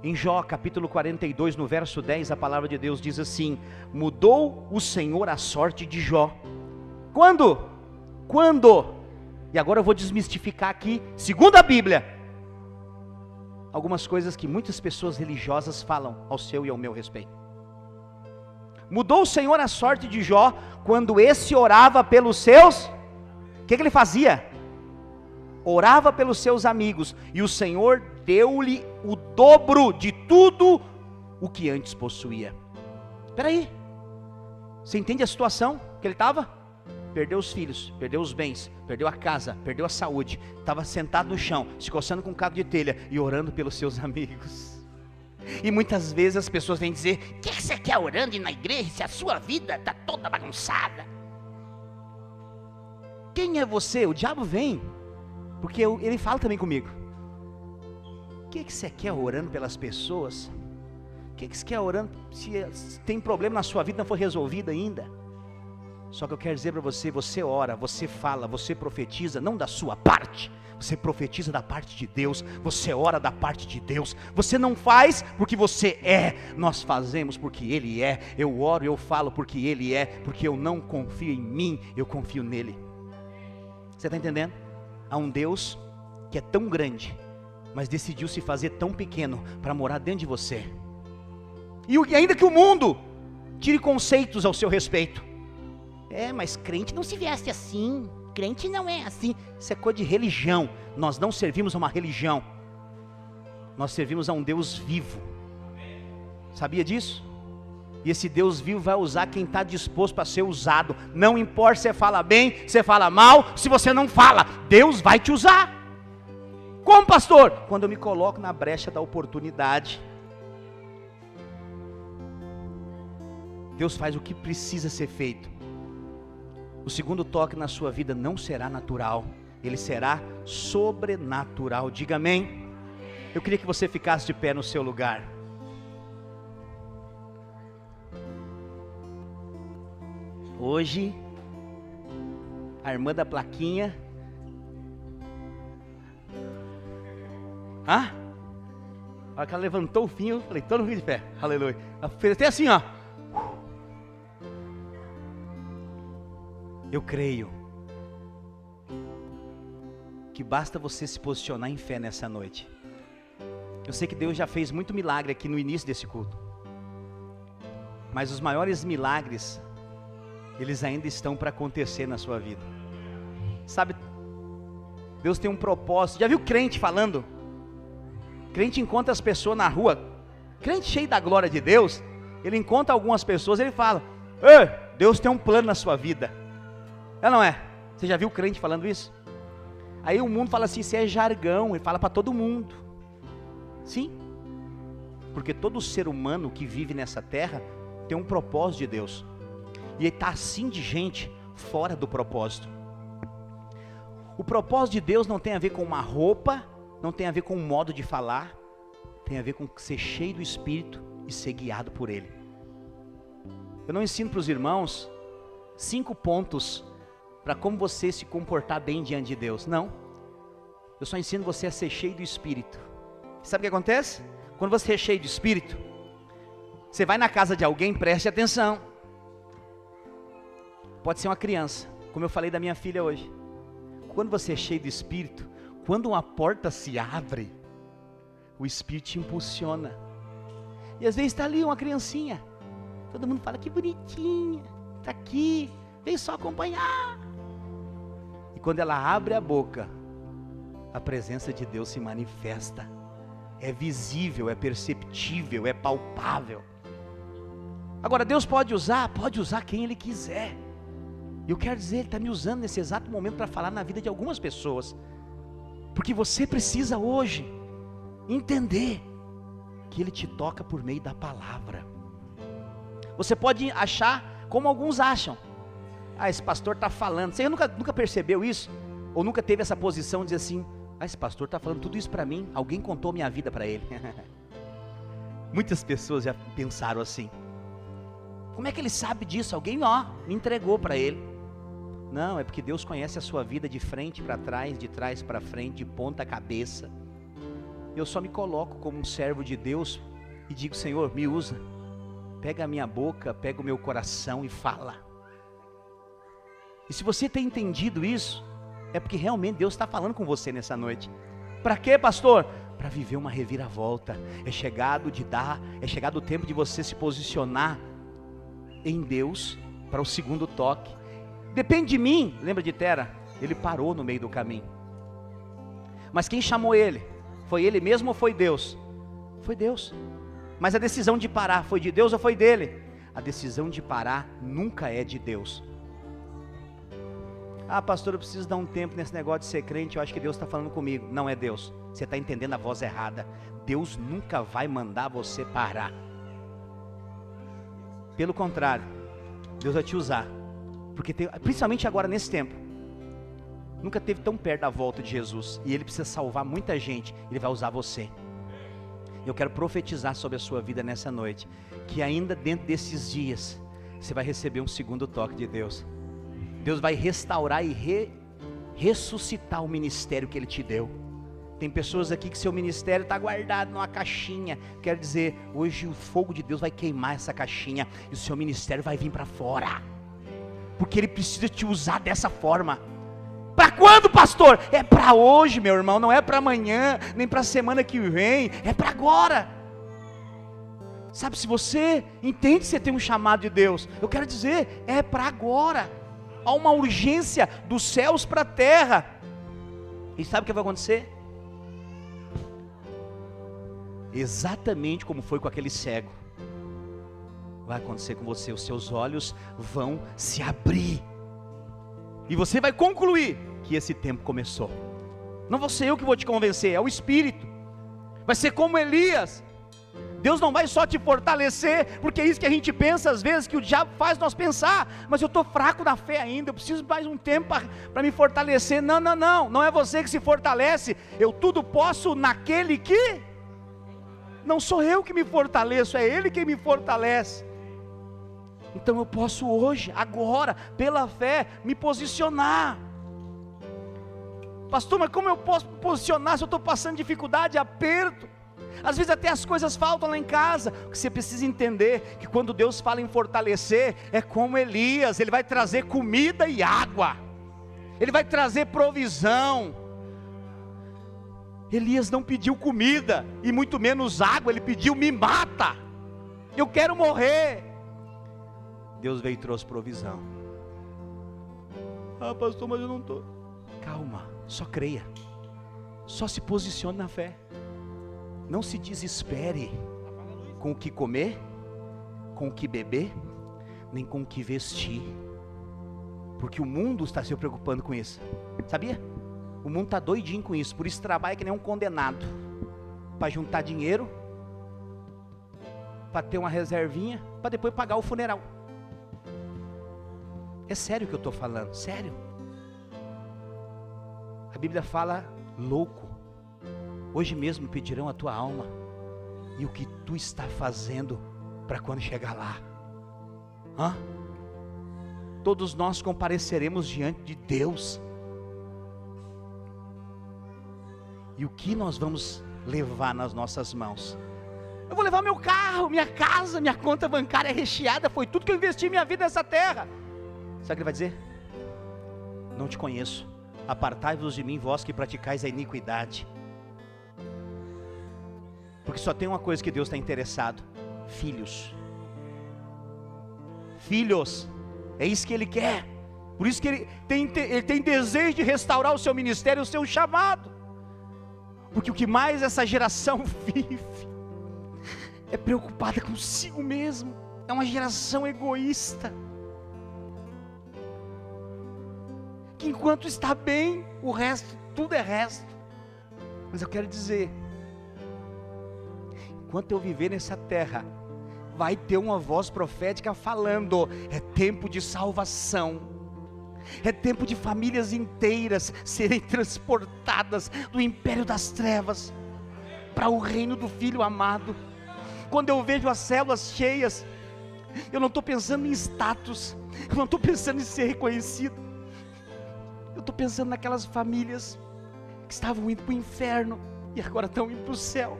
Em Jó capítulo 42, no verso 10, a palavra de Deus diz assim, mudou o Senhor a sorte de Jó. Quando? E agora eu vou desmistificar aqui, segundo a Bíblia, algumas coisas que muitas pessoas religiosas falam ao seu e ao meu respeito. Mudou o Senhor a sorte de Jó, quando esse orava pelos seus, o que ele fazia? Orava pelos seus amigos, e o Senhor deu-lhe o dobro de tudo o que antes possuía. Espera aí, você entende a situação que ele estava? Perdeu os filhos, perdeu os bens, perdeu a casa, perdeu a saúde, estava sentado no chão, se coçando com um cabo de telha e orando pelos seus amigos. E muitas vezes as pessoas vêm dizer: o que você quer orando na igreja se a sua vida está toda bagunçada? Quem é você? O diabo vem, porque ele fala também comigo. O que você quer orando pelas pessoas? O que você quer orando se tem problema na sua vida e não foi resolvido ainda? Só que eu quero dizer para você, você ora, você fala, você profetiza, não da sua parte, você profetiza da parte de Deus, você ora da parte de Deus, você não faz porque você é, nós fazemos porque Ele é, eu oro, eu falo porque Ele é, porque eu não confio em mim, eu confio nele. Você está entendendo? Há um Deus que é tão grande, mas decidiu se fazer tão pequeno para morar dentro de você, e ainda que o mundo tire conceitos ao seu respeito. Mas crente não se veste assim, crente não é assim, isso é coisa de religião. Nós não servimos a uma religião, nós servimos a um Deus vivo. Sabia disso? E esse Deus vivo vai usar quem está disposto para ser usado. Não importa se você fala bem, se você fala mal, se você não fala, Deus vai te usar. Como, pastor? Quando eu me coloco na brecha da oportunidade, Deus faz o que precisa ser feito. O segundo toque na sua vida não será natural, ele será sobrenatural. Diga amém. Eu queria que você ficasse de pé no seu lugar. Hoje, a irmã da plaquinha, a hora que ela levantou o fim, eu falei, todo mundo de pé, aleluia. Ela fez até assim, ó. Eu creio que basta você se posicionar em fé nessa noite. Eu sei que Deus já fez muito milagre aqui no início desse culto, mas os maiores milagres, eles ainda estão para acontecer na sua vida. Sabe, Deus tem um propósito. Já viu crente falando? Crente encontra as pessoas na rua, crente cheio da glória de Deus, ele encontra algumas pessoas, ele fala: ei, Deus tem um plano na sua vida. É ou não é? Você já viu crente falando isso? Aí o mundo fala assim, isso é jargão, ele fala para todo mundo. Sim, porque todo ser humano que vive nessa terra tem um propósito de Deus, e está assim de gente fora do propósito. O propósito de Deus não tem a ver com uma roupa, não tem a ver com um modo de falar, tem a ver com ser cheio do Espírito e ser guiado por Ele. Eu não ensino para os irmãos 5 pontos para como você se comportar bem diante de Deus, não. Eu só ensino você a ser cheio do Espírito. Sabe o que acontece? Quando você é cheio do Espírito, você vai na casa de alguém, preste atenção. Pode ser uma criança, como eu falei da minha filha hoje. Quando você é cheio do Espírito, quando uma porta se abre, o Espírito te impulsiona. E às vezes está ali uma criancinha, todo mundo fala, que bonitinha, está aqui, veio só acompanhar. E quando ela abre a boca, a presença de Deus se manifesta. É visível, é perceptível, é palpável. Agora Deus pode usar quem Ele quiser. E eu quero dizer, Ele está me usando nesse exato momento para falar na vida de algumas pessoas. Porque você precisa hoje entender que Ele te toca por meio da palavra. Você pode achar como alguns acham. Esse pastor está falando. Você nunca percebeu isso? Ou nunca teve essa posição de dizer assim, esse pastor está falando tudo isso para mim, alguém contou minha vida para ele. Muitas pessoas já pensaram assim, como é que ele sabe disso? Alguém me entregou para ele. Não, é porque Deus conhece a sua vida de frente para trás, de trás para frente, de ponta a cabeça. Eu só me coloco como um servo de Deus e digo, Senhor, me usa, pega a minha boca, pega o meu coração e fala. E se você tem entendido isso, é porque realmente Deus está falando com você nessa noite. Para quê, pastor? Para viver uma reviravolta. É chegado o tempo de você se posicionar em Deus para o segundo toque. Depende de mim. Lembra de Tera? Ele parou no meio do caminho. Mas quem chamou ele? Foi ele mesmo ou foi Deus? Foi Deus. Mas a decisão de parar foi de Deus ou foi dele? a decisão de parar nunca é de Deus. Ah, pastor, eu preciso dar um tempo nesse negócio de ser crente, eu acho que Deus está falando comigo. Não é Deus, você está entendendo a voz errada. Deus nunca vai mandar você parar. Pelo contrário, Deus vai te usar. Porque principalmente agora nesse tempo, nunca esteve tão perto da volta de Jesus, e Ele precisa salvar muita gente, Ele vai usar você. Eu quero profetizar sobre a sua vida nessa noite, que ainda dentro desses dias, você vai receber um segundo toque de Deus. Deus vai restaurar e ressuscitar o ministério que Ele te deu. Tem pessoas aqui que seu ministério está guardado numa caixinha. Quero dizer, hoje o fogo de Deus vai queimar essa caixinha, e o seu ministério vai vir para fora, porque Ele precisa te usar dessa forma. Para quando, pastor? É para hoje, meu irmão, não é para amanhã, nem para a semana que vem, é para agora. Sabe, se você entende que você tem um chamado de Deus, eu quero dizer, é para agora. Há uma urgência dos céus para a terra. E sabe o que vai acontecer? Exatamente como foi com aquele cego, vai acontecer com você. Os seus olhos vão se abrir, e você vai concluir que esse tempo começou. Não vou ser eu que vou te convencer, é o Espírito. Vai ser como Elias. Deus não vai só te fortalecer, porque é isso que a gente pensa às vezes, que o diabo faz nós pensar, mas eu estou fraco na fé ainda, eu preciso mais um tempo para me fortalecer. Não é você que se fortalece. Eu tudo posso naquele que... Não sou eu que me fortaleço, é Ele quem me fortalece. Então eu posso hoje, agora, pela fé, me posicionar. Pastor, mas como eu posso me posicionar se eu estou passando dificuldade, aperto? Às vezes até as coisas faltam lá em casa. O que você precisa entender, que quando Deus fala em fortalecer, é como Elias, Ele vai trazer comida e água, Ele vai trazer provisão. Elias não pediu comida, e muito menos água, ele pediu: me mata, eu quero morrer. Deus veio e trouxe provisão. Ah, pastor, mas eu não estou. Calma, só creia, só se posicione na fé. Não se desespere com o que comer, com o que beber, nem com o que vestir, porque o mundo está se preocupando com isso, sabia? O mundo está doidinho com isso, por isso trabalha que nem um condenado, para juntar dinheiro, para ter uma reservinha, para depois pagar o funeral. É sério o que eu estou falando, sério. A Bíblia fala: louco, hoje mesmo pedirão a tua alma, e o que tu está fazendo para quando chegar lá? Todos nós compareceremos diante de Deus. E o que nós vamos levar nas nossas mãos? Eu vou levar meu carro, minha casa, minha conta bancária recheada, foi tudo que eu investi minha vida nessa terra. Sabe o que ele vai dizer? Não te conheço, apartai-vos de mim, vós que praticais a iniquidade. Porque só tem uma coisa que Deus está interessado: filhos. Filhos, é isso que Ele quer. Por isso que Ele tem desejo de restaurar o seu ministério, o seu chamado. Porque o que mais essa geração vive é preocupada consigo mesmo. É uma geração egoísta, que enquanto está bem, o resto, tudo é resto. Mas eu quero dizer, enquanto eu viver nessa terra, vai ter uma voz profética falando: é tempo de salvação. É tempo de famílias inteiras serem transportadas do império das trevas para o reino do Filho amado. Quando eu vejo as células cheias, eu não estou pensando em status, eu não estou pensando em ser reconhecido, eu estou pensando naquelas famílias que estavam indo para o inferno e agora estão indo para o céu.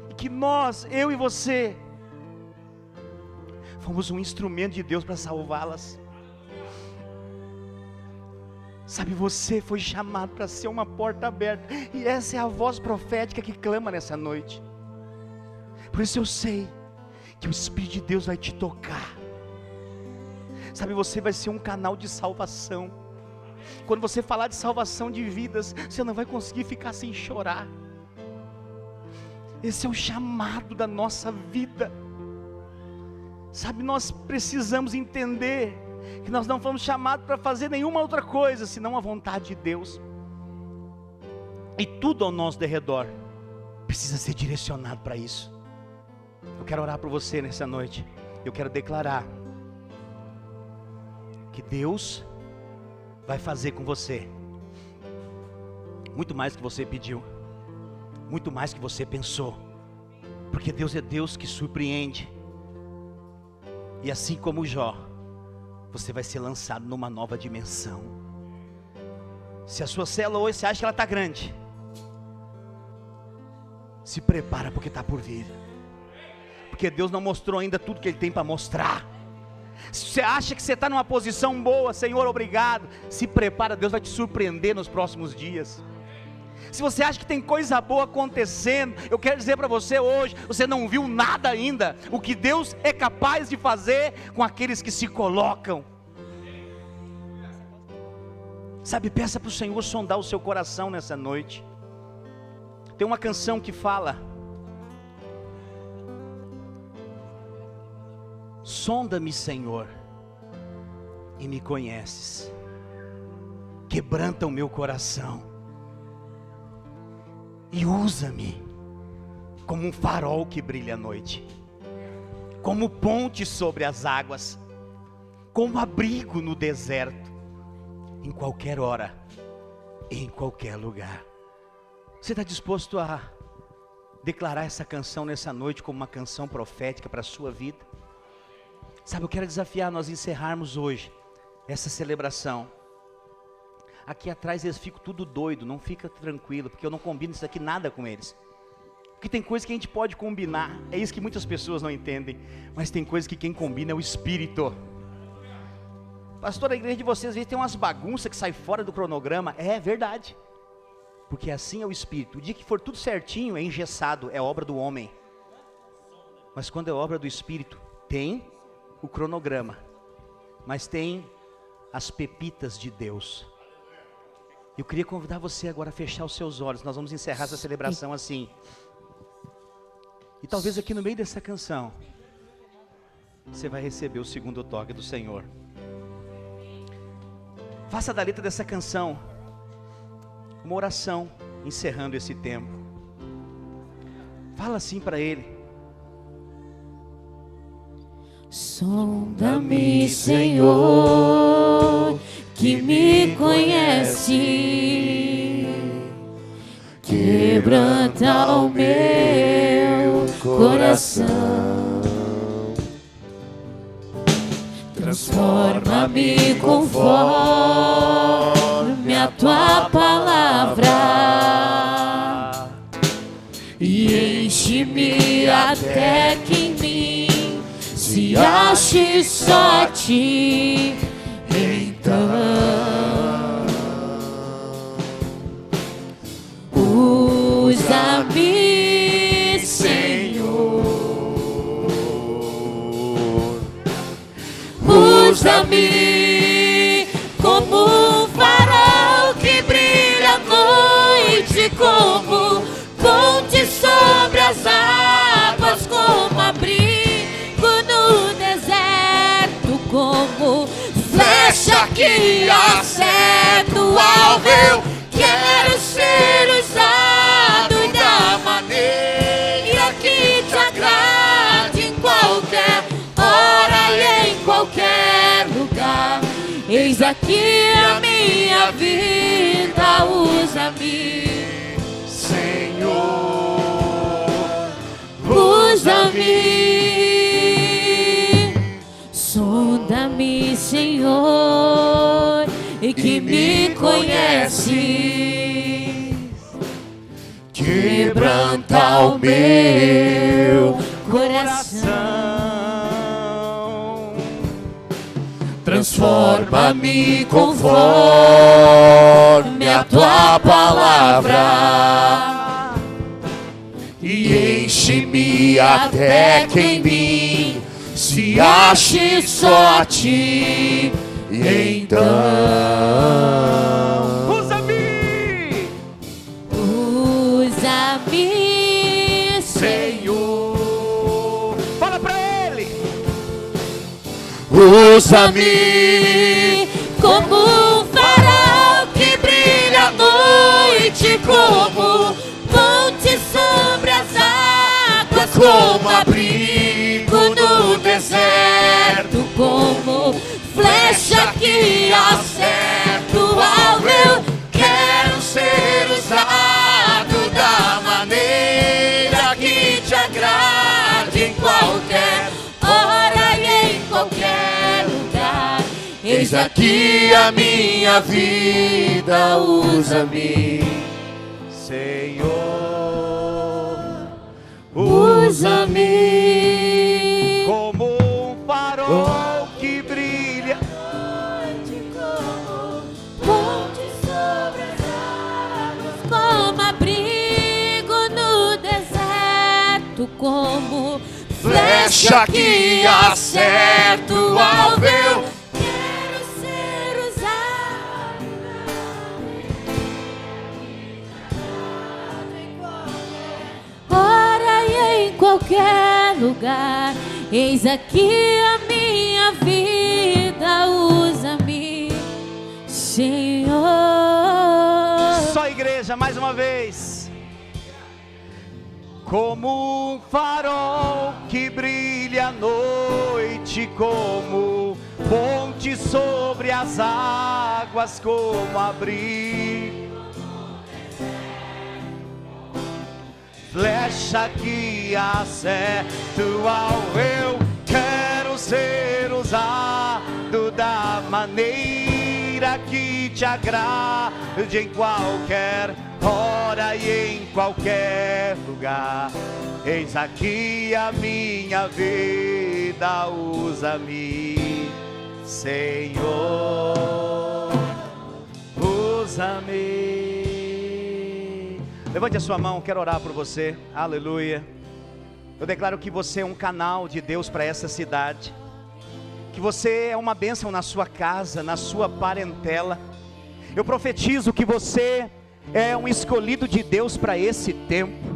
E que nós, eu e você, fomos um instrumento de Deus para salvá-las. Sabe, você foi chamado para ser uma porta aberta, e essa é a voz profética que clama nessa noite. Por isso eu sei que o Espírito de Deus vai te tocar. Sabe, você vai ser um canal de salvação. Quando você falar de salvação de vidas, você não vai conseguir ficar sem chorar. Esse é o chamado da nossa vida. Sabe, nós precisamos entender que nós não fomos chamados para fazer nenhuma outra coisa senão a vontade de Deus. E tudo ao nosso derredor precisa ser direcionado para isso. Eu quero orar por você nessa noite. Eu quero declarar que Deus vai fazer com você muito mais que você pediu, muito mais que você pensou, porque Deus é Deus que surpreende. E assim como Jó, você vai ser lançado numa nova dimensão. Se a sua célula hoje você acha que ela está grande, se prepara porque está por vir, porque Deus não mostrou ainda tudo que Ele tem para mostrar. Se você acha que você está numa posição boa, Senhor, obrigado, se prepara, Deus vai te surpreender nos próximos dias. Se você acha que tem coisa boa acontecendo, eu quero dizer para você hoje, você não viu nada ainda, o que Deus é capaz de fazer com aqueles que se colocam. Sabe, peça para o Senhor sondar o seu coração nessa noite. Tem uma canção que fala: sonda-me, Senhor, e me conheces, quebranta o meu coração, e usa-me como um farol que brilha à noite, como ponte sobre as águas, como abrigo no deserto, em qualquer hora, em qualquer lugar. Você está disposto a declarar essa canção nessa noite como uma canção profética para a sua vida? Sabe, eu quero desafiar nós encerrarmos hoje essa celebração. Aqui atrás eles ficam tudo doido, não fica tranquilo, porque eu não combino isso aqui nada com eles. Porque tem coisas que a gente pode combinar, é isso que muitas pessoas não entendem, mas tem coisas que quem combina é o Espírito. Pastor, a igreja de vocês às vezes tem umas bagunças que saem fora do cronograma. É verdade, porque assim é o Espírito. O dia que for tudo certinho é engessado, é obra do homem. Mas quando é obra do Espírito, tem o cronograma, mas tem as pepitas de Deus. Eu queria convidar você agora a fechar os seus olhos. Nós vamos encerrar essa celebração assim. E talvez aqui no meio dessa canção você vai receber o segundo toque do Senhor. Faça da letra dessa canção uma oração, encerrando esse tempo. Fala assim para Ele: sonda-me, Senhor, que me conhece, quebranta o meu coração, transforma-me conforme a tua palavra, e enche-me até que em mim se ache só a ti. Então usa-me, Senhor, usa-me como um farol que brilha à noite, como ponte sobre as águas, como abrigo no deserto, como flecha que acerta o alvo. Eu quero ser usado da maneira que te agrade, em qualquer hora e em qualquer lugar. Eis aqui a minha vida, usa-me, Senhor, usa-me. Sonda-me, Senhor, e que me conhece, quebranta o meu coração, transforma-me conforme a tua palavra, e enche-me até que em mim se ache só a ti. Então usa-me, usa-me, Senhor. Fala pra Ele: usa-me como um farol que brilha à noite, como ponte sobre as águas, como abrigo no deserto, como flecha que acerta o alvo. Eu quero ser usado da maneira que te agrade, em qualquer hora e em qualquer lugar. Eis aqui a minha vida, usa-me, Senhor, usa-me como um farol que brilha, Ponte sobre as águas, como abrigo no deserto, como flecha que acerta o alvo. Eu quero ser usado em qualquer hora e em qualquer lugar. Eis aqui a minha vida, usa-me, Senhor. só igreja, mais uma vez. Como um farol que brilha à noite, como ponte sobre as águas, como abrigo, flecha que acerta o alvo. Eu quero ser usado da maneira que te agrade, em qualquer hora e em qualquer lugar. Eis aqui a minha vida, usa-me, Senhor, usa-me. Levante a sua mão, quero orar por você. Aleluia. Eu declaro que você é um canal de Deus para essa cidade, que você é uma bênção na sua casa, na sua parentela. Eu profetizo que você é um escolhido de Deus para esse tempo.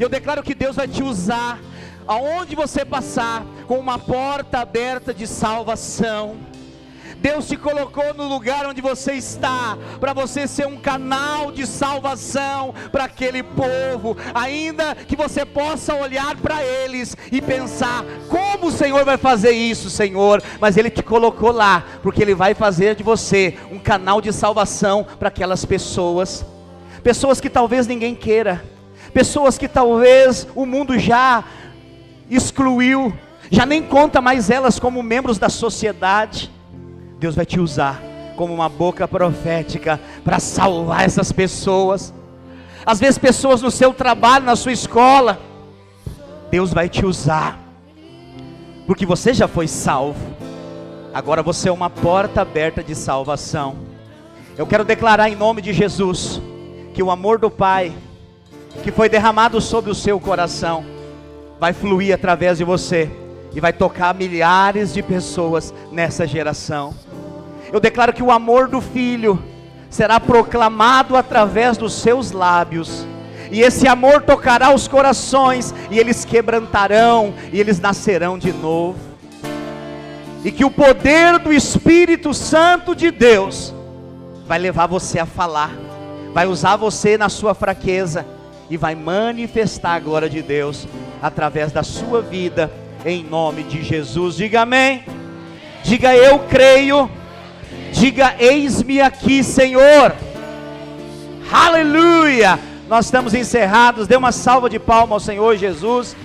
Eu declaro que Deus vai te usar aonde você passar, com uma porta aberta de salvação. Deus te colocou no lugar onde você está, para você ser um canal de salvação para aquele povo, ainda que você possa olhar para eles e pensar, como o Senhor vai fazer isso, Senhor? Mas Ele te colocou lá, porque Ele vai fazer de você um canal de salvação para aquelas pessoas, pessoas que talvez ninguém queira, pessoas que talvez o mundo já excluiu, já nem conta mais elas como membros da sociedade. Deus vai te usar como uma boca profética para salvar essas pessoas. Às vezes pessoas no seu trabalho, na sua escola, Deus vai te usar, porque você já foi salvo. Agora você é uma porta aberta de salvação. Eu quero declarar em nome de Jesus, que o amor do Pai, que foi derramado sobre o seu coração, vai fluir através de você, e vai tocar milhares de pessoas nessa geração. Eu declaro que o amor do Filho será proclamado através dos seus lábios, e esse amor tocará os corações, e eles quebrantarão, e eles nascerão de novo. E que o poder do Espírito Santo de Deus vai levar você a falar, vai usar você na sua fraqueza, e vai manifestar a glória de Deus através da sua vida, em nome de Jesus. Diga amém. Diga eu creio. Diga eis-me aqui, Senhor. Aleluia. Nós estamos encerrados. Dê uma salva de palmas ao Senhor Jesus.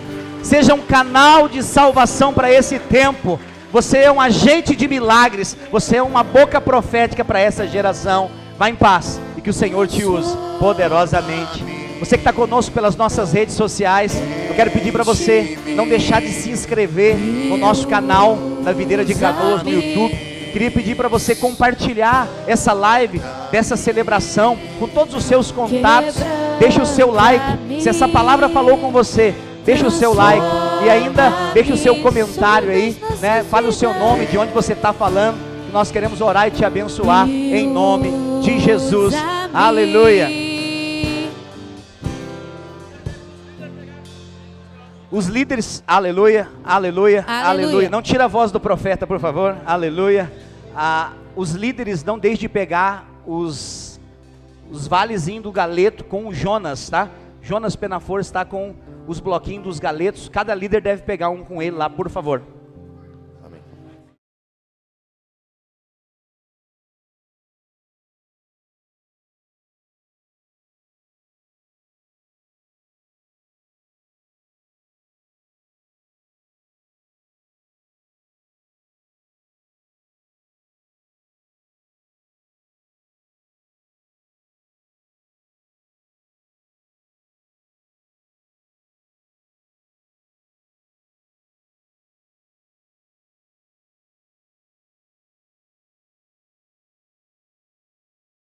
Seja um canal de salvação para esse tempo. Você é um agente de milagres. Você é uma boca profética para essa geração. Vá em paz e que o Senhor te use poderosamente. Você que está conosco pelas nossas redes sociais, eu quero pedir para você não deixar de se inscrever no nosso canal da Videira de Canoas no YouTube. Queria pedir para você compartilhar essa live, dessa celebração, com todos os seus contatos. Deixa o seu like, se essa palavra falou com você, deixa o seu like, e ainda deixa o seu comentário aí, né? Fale o seu nome, de onde você está falando, nós queremos orar e te abençoar, em nome de Jesus, aleluia. Os líderes, aleluia, aleluia, aleluia. Aleluia. Não tira a voz do profeta, por favor. Aleluia. Os líderes não deixem de pegar os valezinhos do galeto com o Jonas, tá? Jonas Penafor está com os bloquinhos dos galetos. Cada líder deve pegar um com ele lá, por favor.